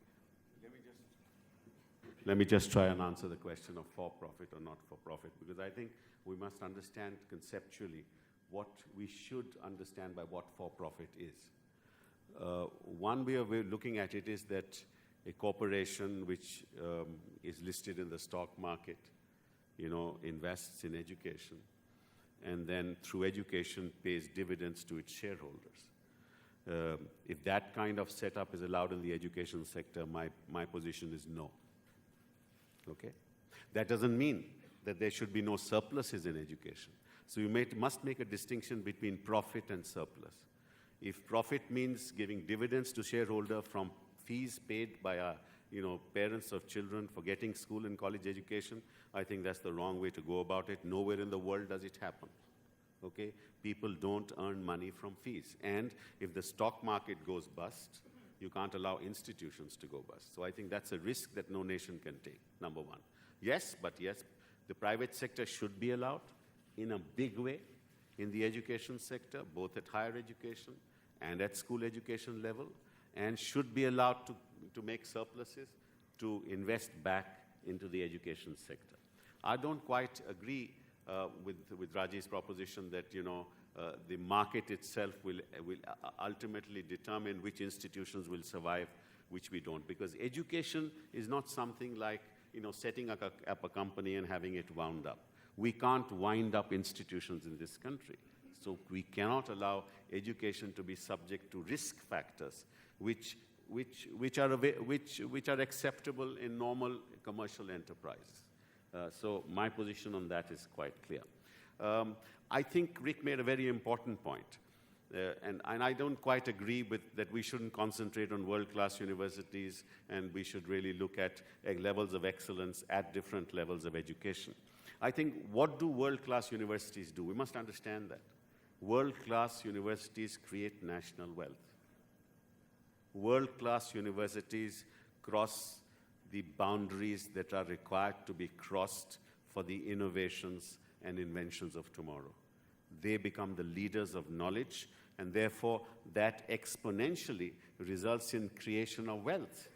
Let me just try and answer the question of for-profit or not-for-profit, because I think we must understand conceptually what we should understand by what for-profit is. One way of looking at it is that a corporation which is listed in the stock market, invests in education, and then through education pays dividends to its shareholders. If that kind of setup is allowed in the education sector, my position is no. Okay? That doesn't mean that there should be no surpluses in education. So you must make a distinction between profit and surplus. If profit means giving dividends to shareholder from fees paid by our parents of children for getting school and college education, I think that's the wrong way to go about it. Nowhere in the world does it happen. Okay? People don't earn money from fees. And if the stock market goes bust, you can't allow institutions to go bust. So I think that's a risk that no nation can take, number one. Yes, The private sector should be allowed in a big way in the education sector, both at higher education and at school education level, and should be allowed to make surpluses to invest back into the education sector. I don't quite agree with Raji's proposition that, the market itself will ultimately determine which institutions will survive, which we don't. Because education is not something like, setting up a company and having it wound up. We can't wind up institutions in this country. So we cannot allow education to be subject to risk factors, which are acceptable in normal commercial enterprises. So my position on that is quite clear. I think Rick made a very important point. And I don't quite agree with that we shouldn't concentrate on world-class universities and we should really look at levels of excellence at different levels of education. I think, what do world-class universities do? We must understand that. World-class universities create national wealth. World-class universities cross the boundaries that are required to be crossed for the innovations and inventions of tomorrow. They become the leaders of knowledge, and therefore that exponentially results in creation of wealth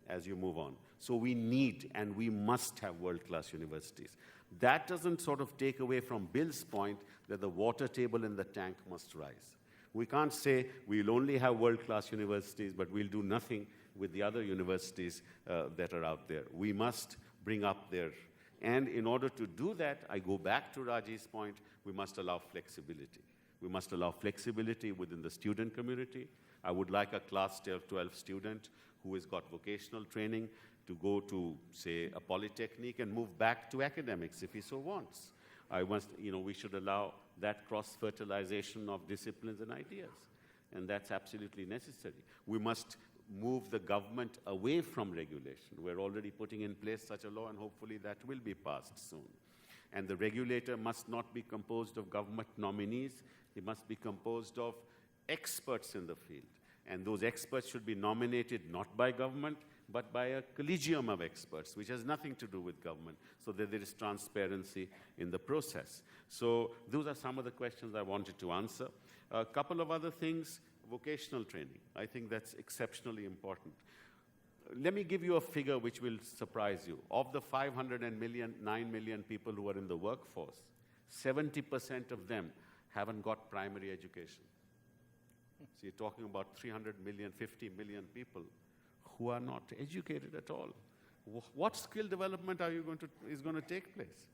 as you move on. So we need and we must have world-class universities. That doesn't sort of take away from Bill's point that the water table in the tank must rise. We can't say we'll only have world-class universities, but we'll do nothing with the other universities that are out there. We must bring up their. And in order to do that, I go back to Raji's point, we must allow flexibility. We must allow flexibility within the student community. I would like a class 12 student who has got vocational training to go to, say, a polytechnic and move back to academics if he so wants. We should allow that cross-fertilization of disciplines and ideas. And that's absolutely necessary. We must move the government away from regulation. We're already putting in place such a law, and hopefully that will be passed soon. And the regulator must not be composed of government nominees. It must be composed of experts in the field. And those experts should be nominated not by government, but by a collegium of experts, which has nothing to do with government, so that there is transparency in the process. So those are some of the questions I wanted to answer. A couple of other things. Vocational training. I think that's exceptionally important. Let me give you a figure which will surprise you. Of the 9 million people who are in the workforce, 70% of them haven't got primary education. So you're talking about 300 million, 50 million people who are not educated at all. What skill development is going to take place?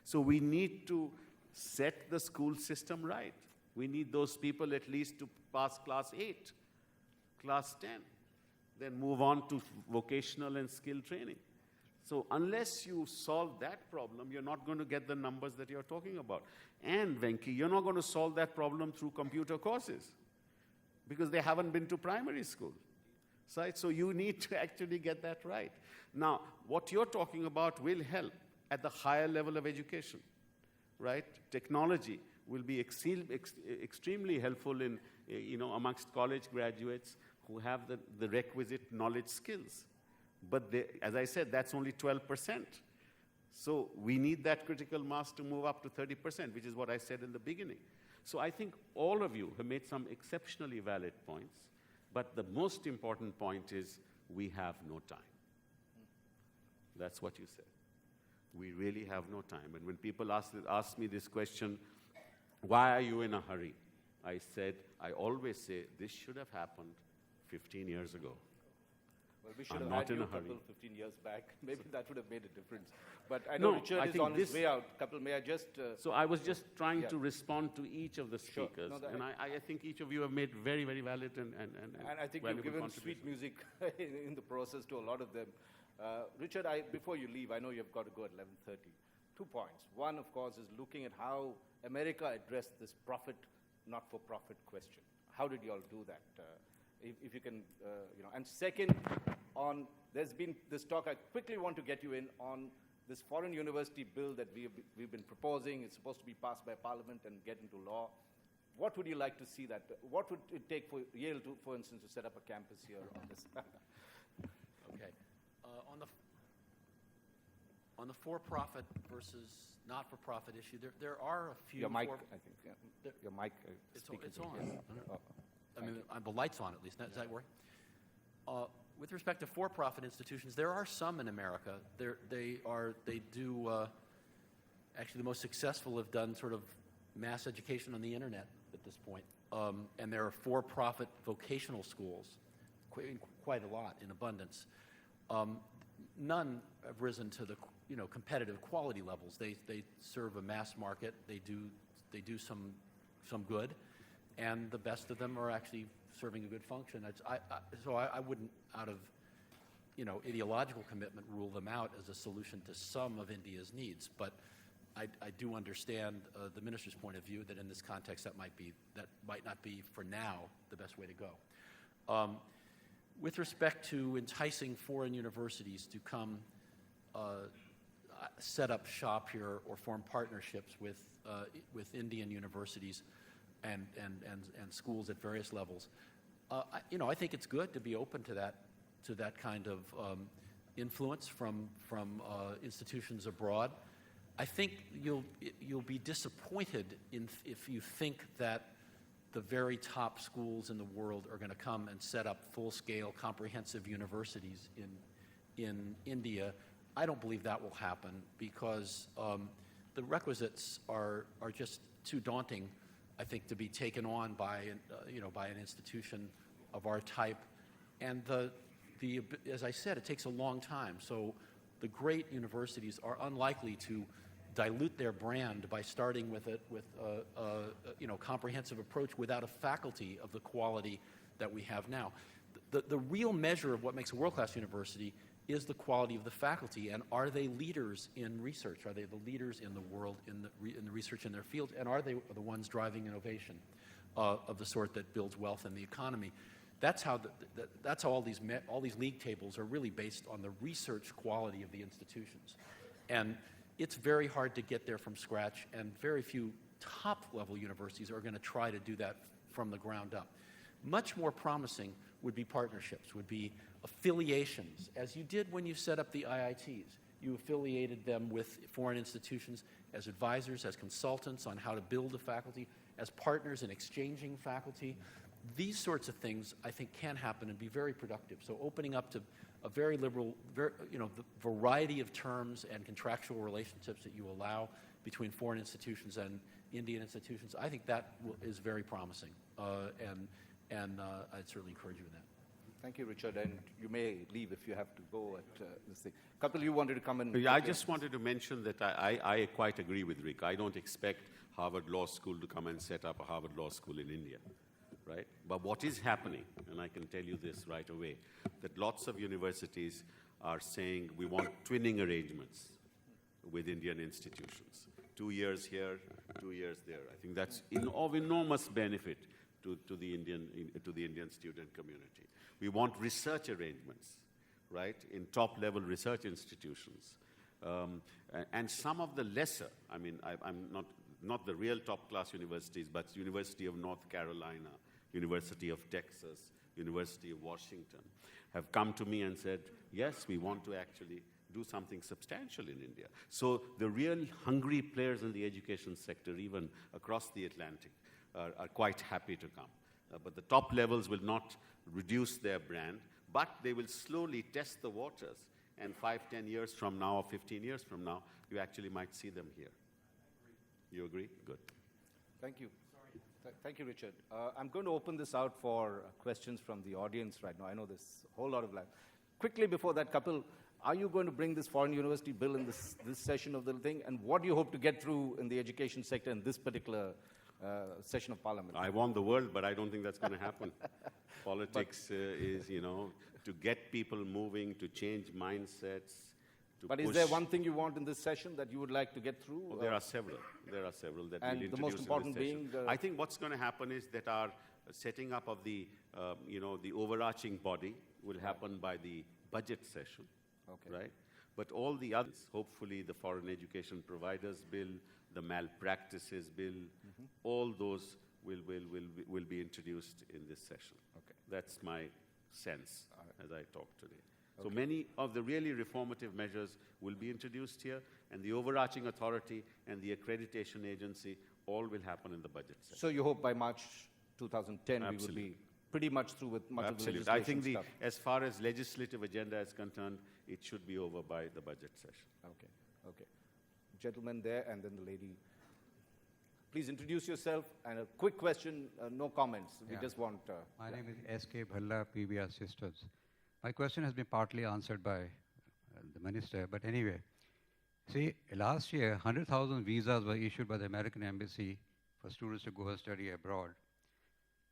So we need to set the school system right. We need those people at least to pass class 8, class 10, then move on to vocational and skill training. So unless you solve that problem, you're not going to get the numbers that you're talking about. And, Venki, you're not going to solve that problem through computer courses because they haven't been to primary school. Right? So you need to actually get that right. Now, what you're talking about will help at the higher level of education, right? Technology will be extremely helpful in, amongst college graduates who have the requisite knowledge skills. But as I said, that's only 12%. So we need that critical mass to move up to 30%, which is what I said in the beginning. So I think all of you have made some exceptionally valid points, but the most important point is we have no time. That's what you said. We really have no time. And when people ask me this question, why are you in a hurry? I always say, this should have happened 15 years ago. Well, we should I'm have not had in you, a hurry. Kapil, 15 years back. Maybe that would have made a difference. But I know Richard is on his way out. Kapil, may I just... So I was just trying to respond to each of the speakers. Sure. No, and I think each of you have made very, very valid and I think you've given sweet music in the process to a lot of them. Richard, before you leave, I know you've got to go at 11:30. 2 points. One, of course, is looking at how America addressed this profit, not-for-profit question. How did you all do that? If you can, And second, there's been this talk, I quickly want to get you in on this foreign university bill that we've been proposing. It's supposed to be passed by Parliament and get into law. What would you like to see that? What would it take for Yale, for instance, to set up a campus here on this? Okay. On the for-profit versus not-for-profit issue, there are a few. Your mic, for- I think. Yeah. There- Your mic. It's speaking to on. you. Oh, I mean, the light's on at least. Does that work? With respect to for-profit institutions, there are some in America. They do. Actually, the most successful have done sort of mass education on the internet at this point, and there are for-profit vocational schools, quite a lot in abundance. None have risen to the competitive quality levels. They serve a mass market. They do some good, and the best of them are actually serving a good function. So I wouldn't, out of ideological commitment, rule them out as a solution to some of India's needs. But I do understand the minister's point of view that in this context that might not be for now the best way to go. With respect to enticing foreign universities to come set up shop here or form partnerships with Indian universities and schools at various levels, I think it's good to be open to that kind of influence from institutions abroad. I think you'll be disappointed if you think that the very top schools in the world are going to come and set up full-scale comprehensive universities in India. I don't believe that will happen because the requisites are just too daunting, I think, to be taken on by an institution of our type. And as I said, it takes a long time. So the great universities are unlikely to dilute their brand by starting with a comprehensive approach without a faculty of the quality that we have now. The real measure of what makes a world-class university is the quality of the faculty, and are they leaders in research? Are they the leaders in the world in the research in their field, and are they the ones driving innovation of the sort that builds wealth in the economy? That's how all these league tables are really based on the research quality of the institutions, and it's very hard to get there from scratch, and very few top-level universities are going to try to do that from the ground up. Much more promising would be partnerships, would be affiliations, as you did when you set up the IITs. You affiliated them with foreign institutions as advisors, as consultants on how to build a faculty, as partners in exchanging faculty. These sorts of things, I think, can happen and be very productive. So opening up to a very liberal, the variety of terms and contractual relationships that you allow between foreign institutions and Indian institutions, I think that is very promising, and I'd certainly encourage you in that. Thank you, Richard, and you may leave if you have to go at this thing. Kapil, you wanted to come in. Yeah, I just wanted to mention that I quite agree with Rick. I don't expect Harvard Law School to come and set up a Harvard Law School in India, right? But what is happening, and I can tell you this right away, that lots of universities are saying we want twinning arrangements with Indian institutions. 2 years here, 2 years there. I think that's of enormous benefit to the Indian student community. We want research arrangements, right, in top-level research institutions. And some of the lesser, I mean, I'm not the real top-class universities, but University of North Carolina, University of Texas, University of Washington, have come to me and said, yes, we want to actually do something substantial in India. So the real hungry players in the education sector, even across the Atlantic, are quite happy to come. But the top levels will not reduce their brand, but they will slowly test the waters. And 5, 10 years from now, or 15 years from now, you actually might see them here. You agree? Good. Thank you. Thank you, Richard. I'm going to open this out for questions from the audience right now. I know there's a whole lot of life. Quickly before that, Kapil, are you going to bring this foreign university bill in this session of the thing? And what do you hope to get through in the education sector in this particular session of Parliament? I want the world, but I don't think that's going to happen. Politics is, to get people moving, to change mindsets, to But push. is there one thing you want in this session that you would like to get through? Well, there are several. There are several that And we'll the introduce most in this important session. being I think what's going to happen is that our setting up of the, the overarching body will happen by the budget session, right? But all the others, hopefully the Foreign Education Providers Bill, the Malpractices Bill, all those will be introduced in this session. Okay. That's my sense as I talk today. So many of the really reformative measures will be introduced here, and the overarching authority and the accreditation agency all will happen in the budget session. So you hope by March 2010 we would Absolutely. be pretty much through with much of the Absolutely. legislation I think stuff. as far as legislative agenda is concerned, it should be over by the budget session. Okay, okay. Gentleman there and then the lady. Please introduce yourself and a quick question, no comments. We Yeah. just want... My name is S.K. Bhalla, PBR Systems. My question has been partly answered by the minister, but anyway. See, last year, 100,000 visas were issued by the American Embassy for students to go and study abroad.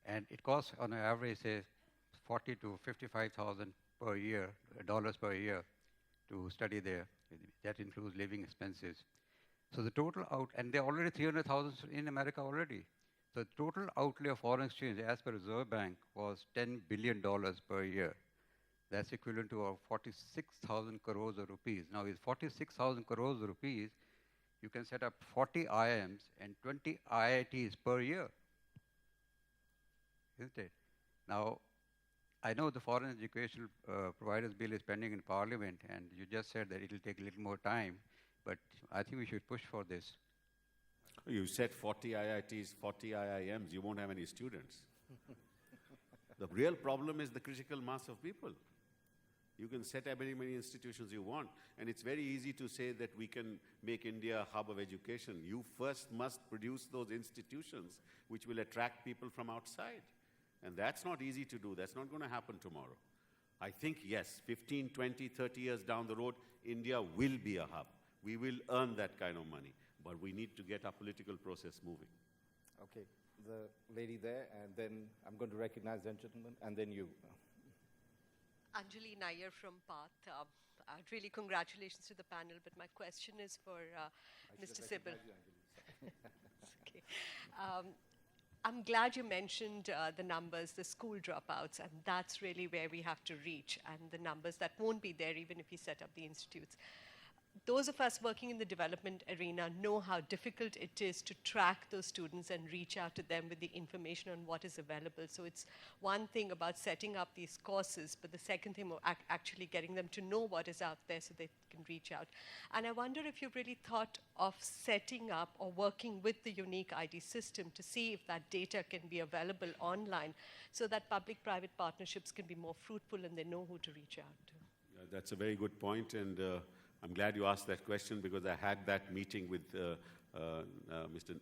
And it costs, on an average, say, 40 to 55,000 per year, dollars per year, to study there. That includes living expenses. So the total and there are already 300,000 in America already. So the total outlay of foreign exchange, as per Reserve Bank, was $10 billion per year. That's equivalent to 46,000 crores of rupees. Now, with 46,000 crores of rupees, you can set up 40 IIMs and 20 IITs per year. Isn't it? Now, I know the Foreign Educational Providers Bill is pending in Parliament, and you just said that it will take a little more time, but I think we should push for this. You said 40 IITs, 40 IIMs, you won't have any students. The real problem is the critical mass of people. You can set up many institutions you want, and it's very easy to say that we can make India a hub of education. You first must produce those institutions which will attract people from outside. And that's not easy to do. That's not going to happen tomorrow. I think, yes, 15, 20, 30 years down the road, India will be a hub. We will earn that kind of money, but we need to get our political process moving. Okay, the lady there, and then I'm going to recognize that gentleman, and then you. Anjali Nair from PATH. Really congratulations to the panel, but my question is for Mr. Sibal. Okay. I'm glad you mentioned the numbers, the school dropouts, and that's really where we have to reach, and the numbers that won't be there even if we set up the institutes. Those of us working in the development arena know how difficult it is to track those students and reach out to them with the information on what is available. So it's one thing about setting up these courses, but the second thing of actually getting them to know what is out there so they can reach out. And I wonder if you've really thought of setting up or working with the unique ID system to see if that data can be available online so that public-private partnerships can be more fruitful and they know who to reach out to. That's a very good point, and I'm glad you asked that question because I had that meeting with Mr.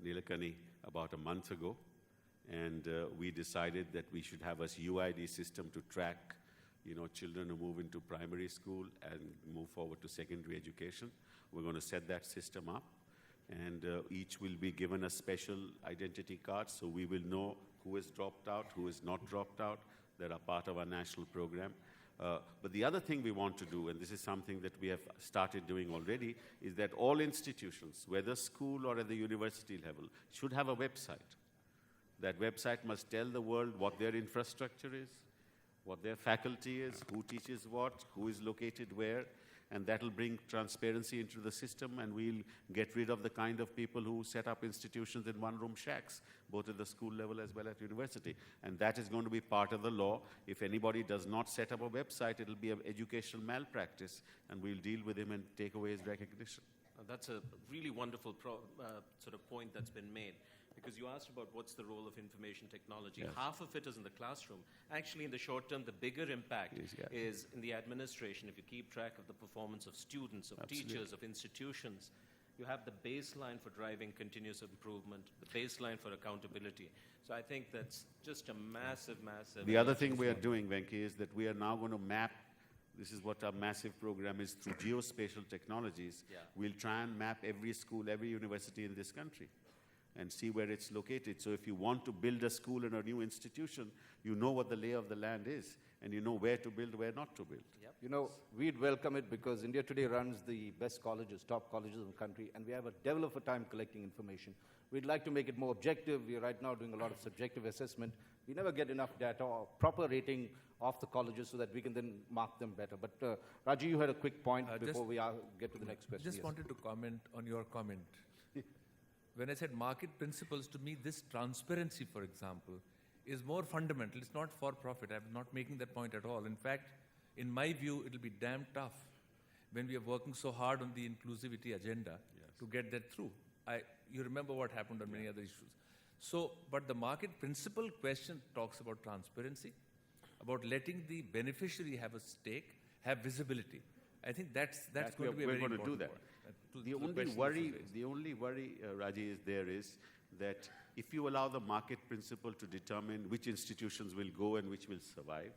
Nilekani about a month ago, and we decided that we should have a UID system to track, children who move into primary school and move forward to secondary education. We're going to set that system up, and each will be given a special identity card, so we will know who has dropped out, who is not dropped out, that are part of our national program. But the other thing we want to do, and this is something that we have started doing already, is that all institutions, whether school or at the university level, should have a website. That website must tell the world what their infrastructure is, what their faculty is, who teaches what, who is located where, and that will bring transparency into the system, and we'll get rid of the kind of people who set up institutions in one-room shacks, both at the school level as well as university. And that is going to be part of the law. If anybody does not set up a website, it'll be an educational malpractice, and we'll deal with him and take away his recognition. That's a really wonderful sort of point that's been made, because you asked about what's the role of information technology. Yes. Half of it is in the classroom. Actually, in the short term, the bigger impact is in the administration. If you keep track of the performance of students, of teachers, of institutions, you have the baseline for driving continuous improvement, the baseline for accountability. So I think that's just a massive. The other thing we are doing, Venki, is that we are now going to map. This is what our massive program is through geospatial technologies. Yeah. We'll try and map every school, every university in this country and see where it's located. So if you want to build a school in a new institution, you know what the lay of the land is, and you know where to build, where not to build. Yep. We'd welcome it because India today runs the best colleges, top colleges in the country, and we have a devil of a time collecting information. We'd like to make it more objective. We're right now doing a lot of subjective assessment. We never get enough data or proper rating of the colleges so that we can then mark them better. But Raji, you had a quick point before we get to the next question. Just Yes. wanted to comment on your comment. When I said market principles, to me, this transparency, for example, is more fundamental. It's not for profit. I'm not making that point at all. In fact, In my view, it'll be damn tough when we are working so hard on the inclusivity agenda to get that through. You remember what happened on many other issues. So, but the market principle question talks about transparency, about letting the beneficiary have a stake, have visibility. I think that's going to be a very important do that. point. The only worry, Raji, is that if you allow the market principle to determine which institutions will go and which will survive,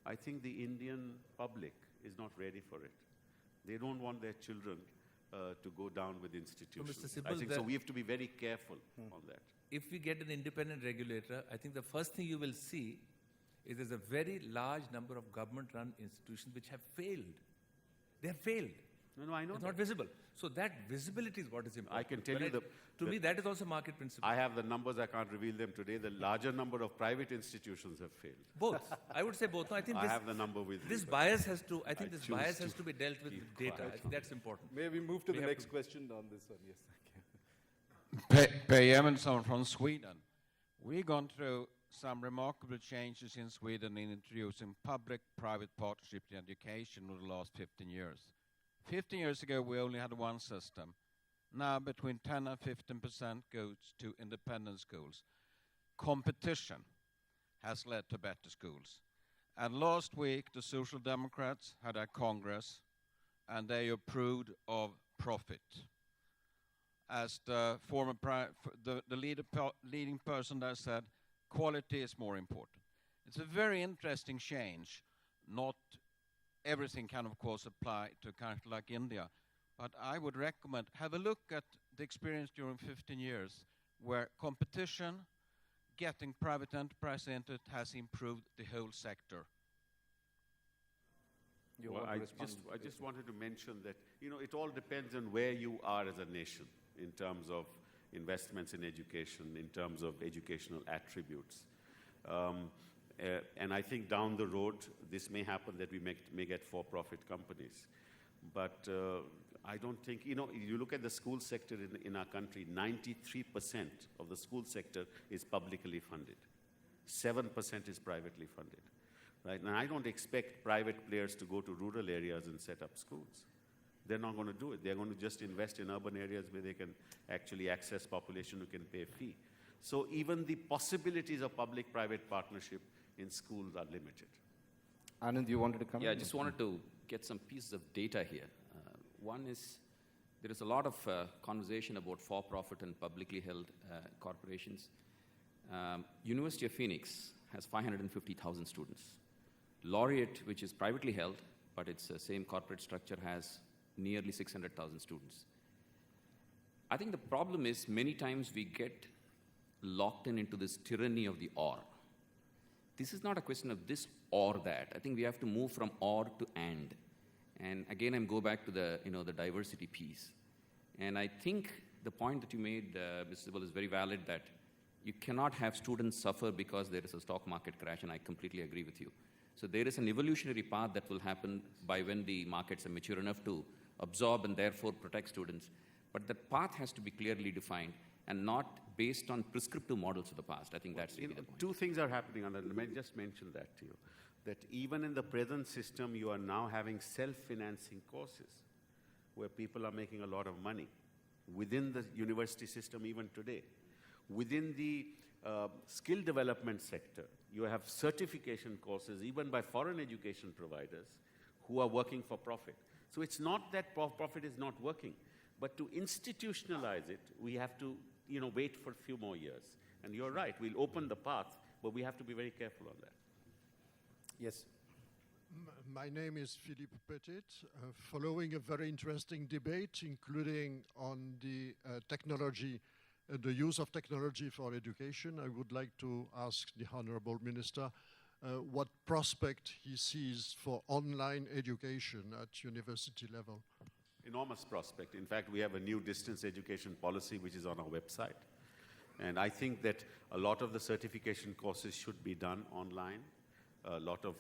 I think the Indian public is not ready for it. They don't want their children to go down with institutions. Mr. Sibal, I think so. We have to be very careful on that. If we get an independent regulator, I think the first thing you will see is there's a very large number of government-run institutions which have failed. They have failed. No, I know. It's not visible. So that visibility is what is important. I can tell you to me, that is also market principle. I have the numbers. I can't reveal them today. The larger number of private institutions have failed. Both. I would say both. No, I think I have the number with me. this bias has to. I think this bias has to be dealt with data. I think that's important. May we move to the next question on this one? Yes, thank you. Per Emilsson from Sweden. We've gone through some remarkable changes in Sweden in introducing public-private partnership in education over the last 15 years. 15 years ago, we only had one system. Now, between 10 and 15% goes to independent schools. Competition has led to better schools. And last week, the Social Democrats had a Congress, and they approved of profit. As the former leading person there said, quality is more important. It's a very interesting change. Not everything can, of course, apply to a country like India. But I would recommend, have a look at the experience during 15 years where competition, getting private enterprise into it, has improved the whole sector. Well, I just wanted to mention that, it all depends on where you are as a nation in terms of investments in education, in terms of educational attributes. And I think down the road, this may happen that we may get for-profit companies. But I don't think, you look at the school sector in our country, 93% of the school sector is publicly funded. 7% is privately funded. Right? And I don't expect private players to go to rural areas and set up schools. They're not going to do it. They're going to just invest in urban areas where they can actually access population who can pay a fee. So even the possibilities of public-private partnership in schools are limited. Anand, you wanted to come in? Yeah, I just wanted to get some pieces of data here. One is, there is a lot of conversation about for-profit and publicly held corporations. University of Phoenix has 550,000 students. Laureate, which is privately held, but it's the same corporate structure, has nearly 600,000 students. I think the problem is many times we get locked into this tyranny of the or. This is not a question of this or that. I think we have to move from or to and. And again, I'm go back to the, the diversity piece. And I think the point that you made, Mr. Sibal, is very valid, that you cannot have students suffer because there is a stock market crash, and I completely agree with you. So there is an evolutionary path that will happen by when the markets are mature enough to absorb and therefore protect students. But that path has to be clearly defined and not based on prescriptive models of the past. I think that's really the point. Two things are happening, and I just mentioned that to you, that even in the present system, you are now having self-financing courses where people are making a lot of money within the university system even today. Within the skill development sector, you have certification courses even by foreign education providers who are working for profit. So it's not that profit is not working, but to institutionalize it, we have to wait for a few more years. And you're right, we'll open the path, but we have to be very careful on that. Yes. My name is Philippe Petit. Following a very interesting debate, including on the technology, the use of technology for education, I would like to ask the Honorable Minister what prospect he sees for online education at university level. Enormous prospect. In fact, we have a new distance education policy which is on our website. And I think that a lot of the certification courses should be done online. A lot of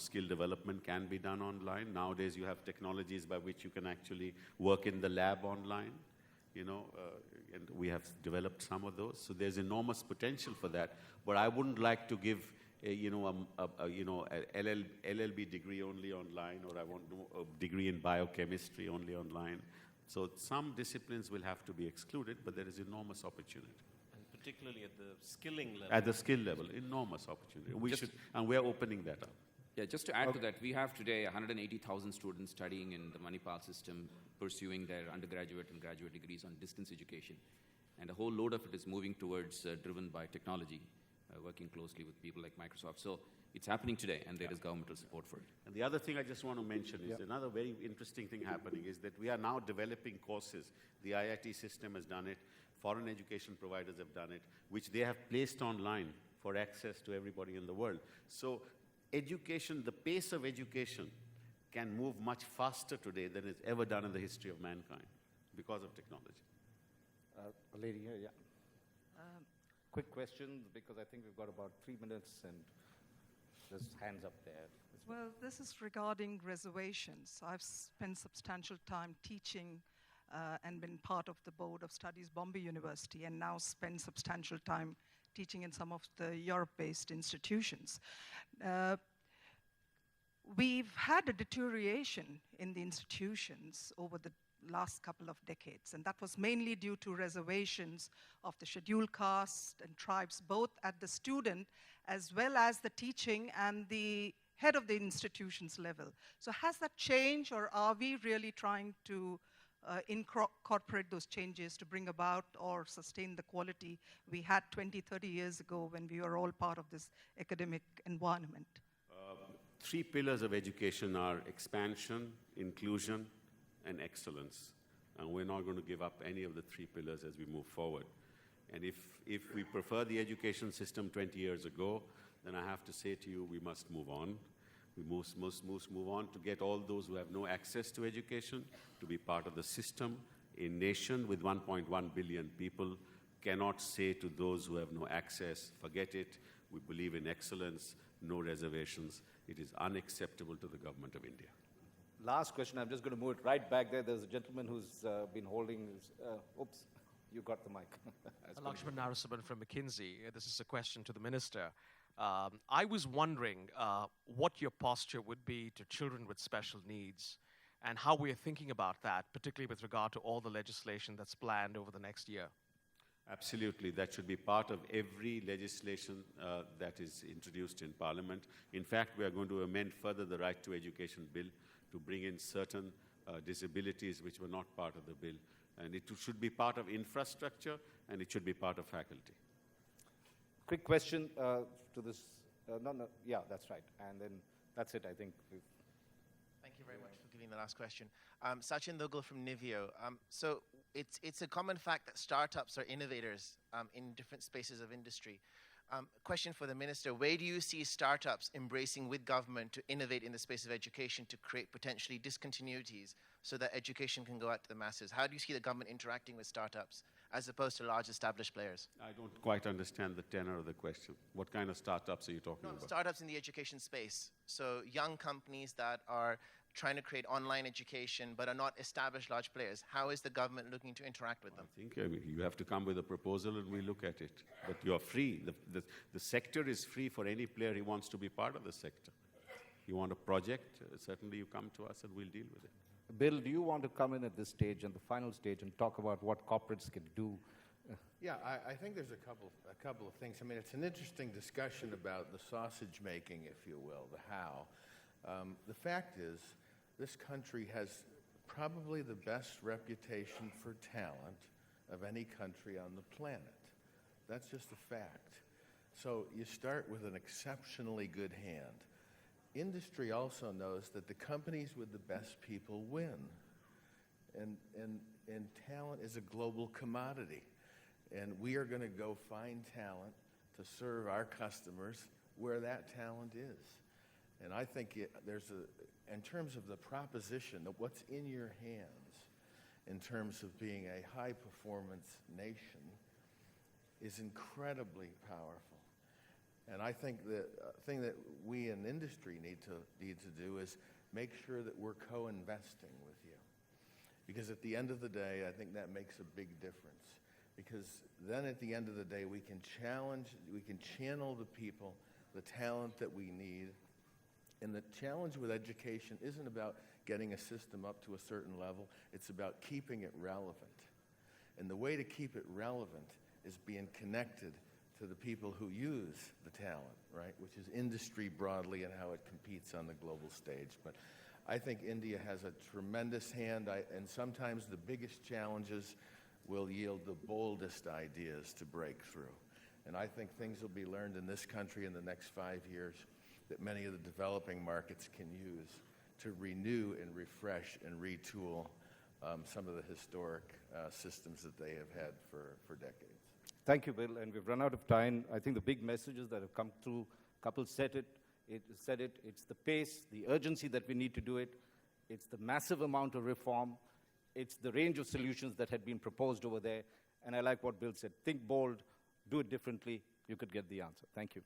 skill development can be done online. Nowadays, you have technologies by which you can actually work in the lab online, and we have developed some of those. So there's enormous potential for that. But I wouldn't like to give LLB degree only online, or I want a degree in biochemistry only online. So some disciplines will have to be excluded, but there is enormous opportunity. And particularly at the skilling level. At the skill level, enormous opportunity. And we're opening that up. Yeah, just to add to that, we have today 180,000 students studying in the Manipal system, pursuing their undergraduate and graduate degrees on distance education. And a whole load of it is moving towards driven by technology, working closely with people like Microsoft. So it's happening today, and there is governmental support for it. And the other thing I just want to mention is another very interesting thing happening is that we are now developing courses. The IIT system has done it. Foreign education providers have done it, which they have placed online for access to everybody in the world. So education, the pace of education can move much faster today than it's ever done in the history of mankind because of technology. A lady here, yeah. Quick question, because I think we've got about 3 minutes and there's hands up there. Well, this is regarding reservations. I've spent substantial time teaching and been part of the Board of Studies, Bombay University, and now spend substantial time teaching in some of the Europe-based institutions. We've had a deterioration in the institutions over the last couple of decades, and that was mainly due to reservations of the scheduled caste and tribes, both at the student as well as the teaching and the head of the institution's level. So has that changed, or are we really trying to incorporate those changes to bring about or sustain the quality we had 20, 30 years ago when we were all part of this academic environment? 3 pillars of education are expansion, inclusion, and excellence. And we're not going to give up any of the 3 pillars as we move forward. And if we prefer the education system 20 years ago, then I have to say to you, we must move on. We must move on to get all those who have no access to education to be part of the system. A nation with 1.1 billion people cannot say to those who have no access, forget it, we believe in excellence, no reservations. It is unacceptable to the government of India. Last question, I'm just going to move it right back there. There's a gentleman who's been holding his, oops, you got the mic. Lakshman Narasimhan from McKinsey. This is a question to the minister. I was wondering what your posture would be to children with special needs and how we are thinking about that, particularly with regard to all the legislation that's planned over the next year. Absolutely. That should be part of every legislation that is introduced in Parliament. In fact, we are going to amend further the Right to Education Bill to bring in certain disabilities which were not part of the bill. And it should be part of infrastructure, and it should be part of faculty. Quick question to this. Yeah, that's right. And then that's it, I think. Thank you very much for giving the last question. Sachin Dogal from Niveo. So it's a common fact that startups are innovators in different spaces of industry. Question for the minister, where do you see startups embracing with government to innovate in the space of education to create potentially discontinuities so that education can go out to the masses? How do you see the government interacting with startups as opposed to large established players? I don't quite understand the tenor of the question. What kind of startups are you talking about? Startups in the education space. So young companies that are trying to create online education but are not established large players. How is the government looking to interact with them? I think you have to come with a proposal and we look at it. But you're free. The sector is free for any player who wants to be part of the sector. You want a project, certainly you come to us and we'll deal with it. Bill, do you want to come in at this stage and the final stage and talk about what corporates can do? Yeah, I think there's a couple of things. I mean, it's an interesting discussion about the sausage making, if you will, the how. The fact is, this country has probably the best reputation for talent of any country on the planet. That's just a fact. So you start with an exceptionally good hand. Industry also knows that the companies with the best people win. And talent is a global commodity. And we are going to go find talent to serve our customers where that talent is. And I think in terms of the proposition of what's in your hands, in terms of being a high-performance nation, is incredibly powerful. And I think the thing that we in industry need to do is make sure that we're co-investing with you. Because at the end of the day, I think that makes a big difference. Because then at the end of the day, we can channel the people the talent that we need. And the challenge with education isn't about getting a system up to a certain level, it's about keeping it relevant. And the way to keep it relevant is being connected to the people who use the talent, right? Which is industry broadly and how it competes on the global stage. But I think India has a tremendous hand, and sometimes the biggest challenges will yield the boldest ideas to break through. And I think things will be learned in this country in the next 5 years that many of the developing markets can use to renew and refresh and retool some of the historic systems that they have had for decades. Thank you, Bill, and we've run out of time. I think the big messages that have come through, Kapil said it, it's the pace, the urgency that we need to do it, it's the massive amount of reform, it's the range of solutions that had been proposed over there, and I like what Bill said, think bold, do it differently, you could get the answer. Thank you.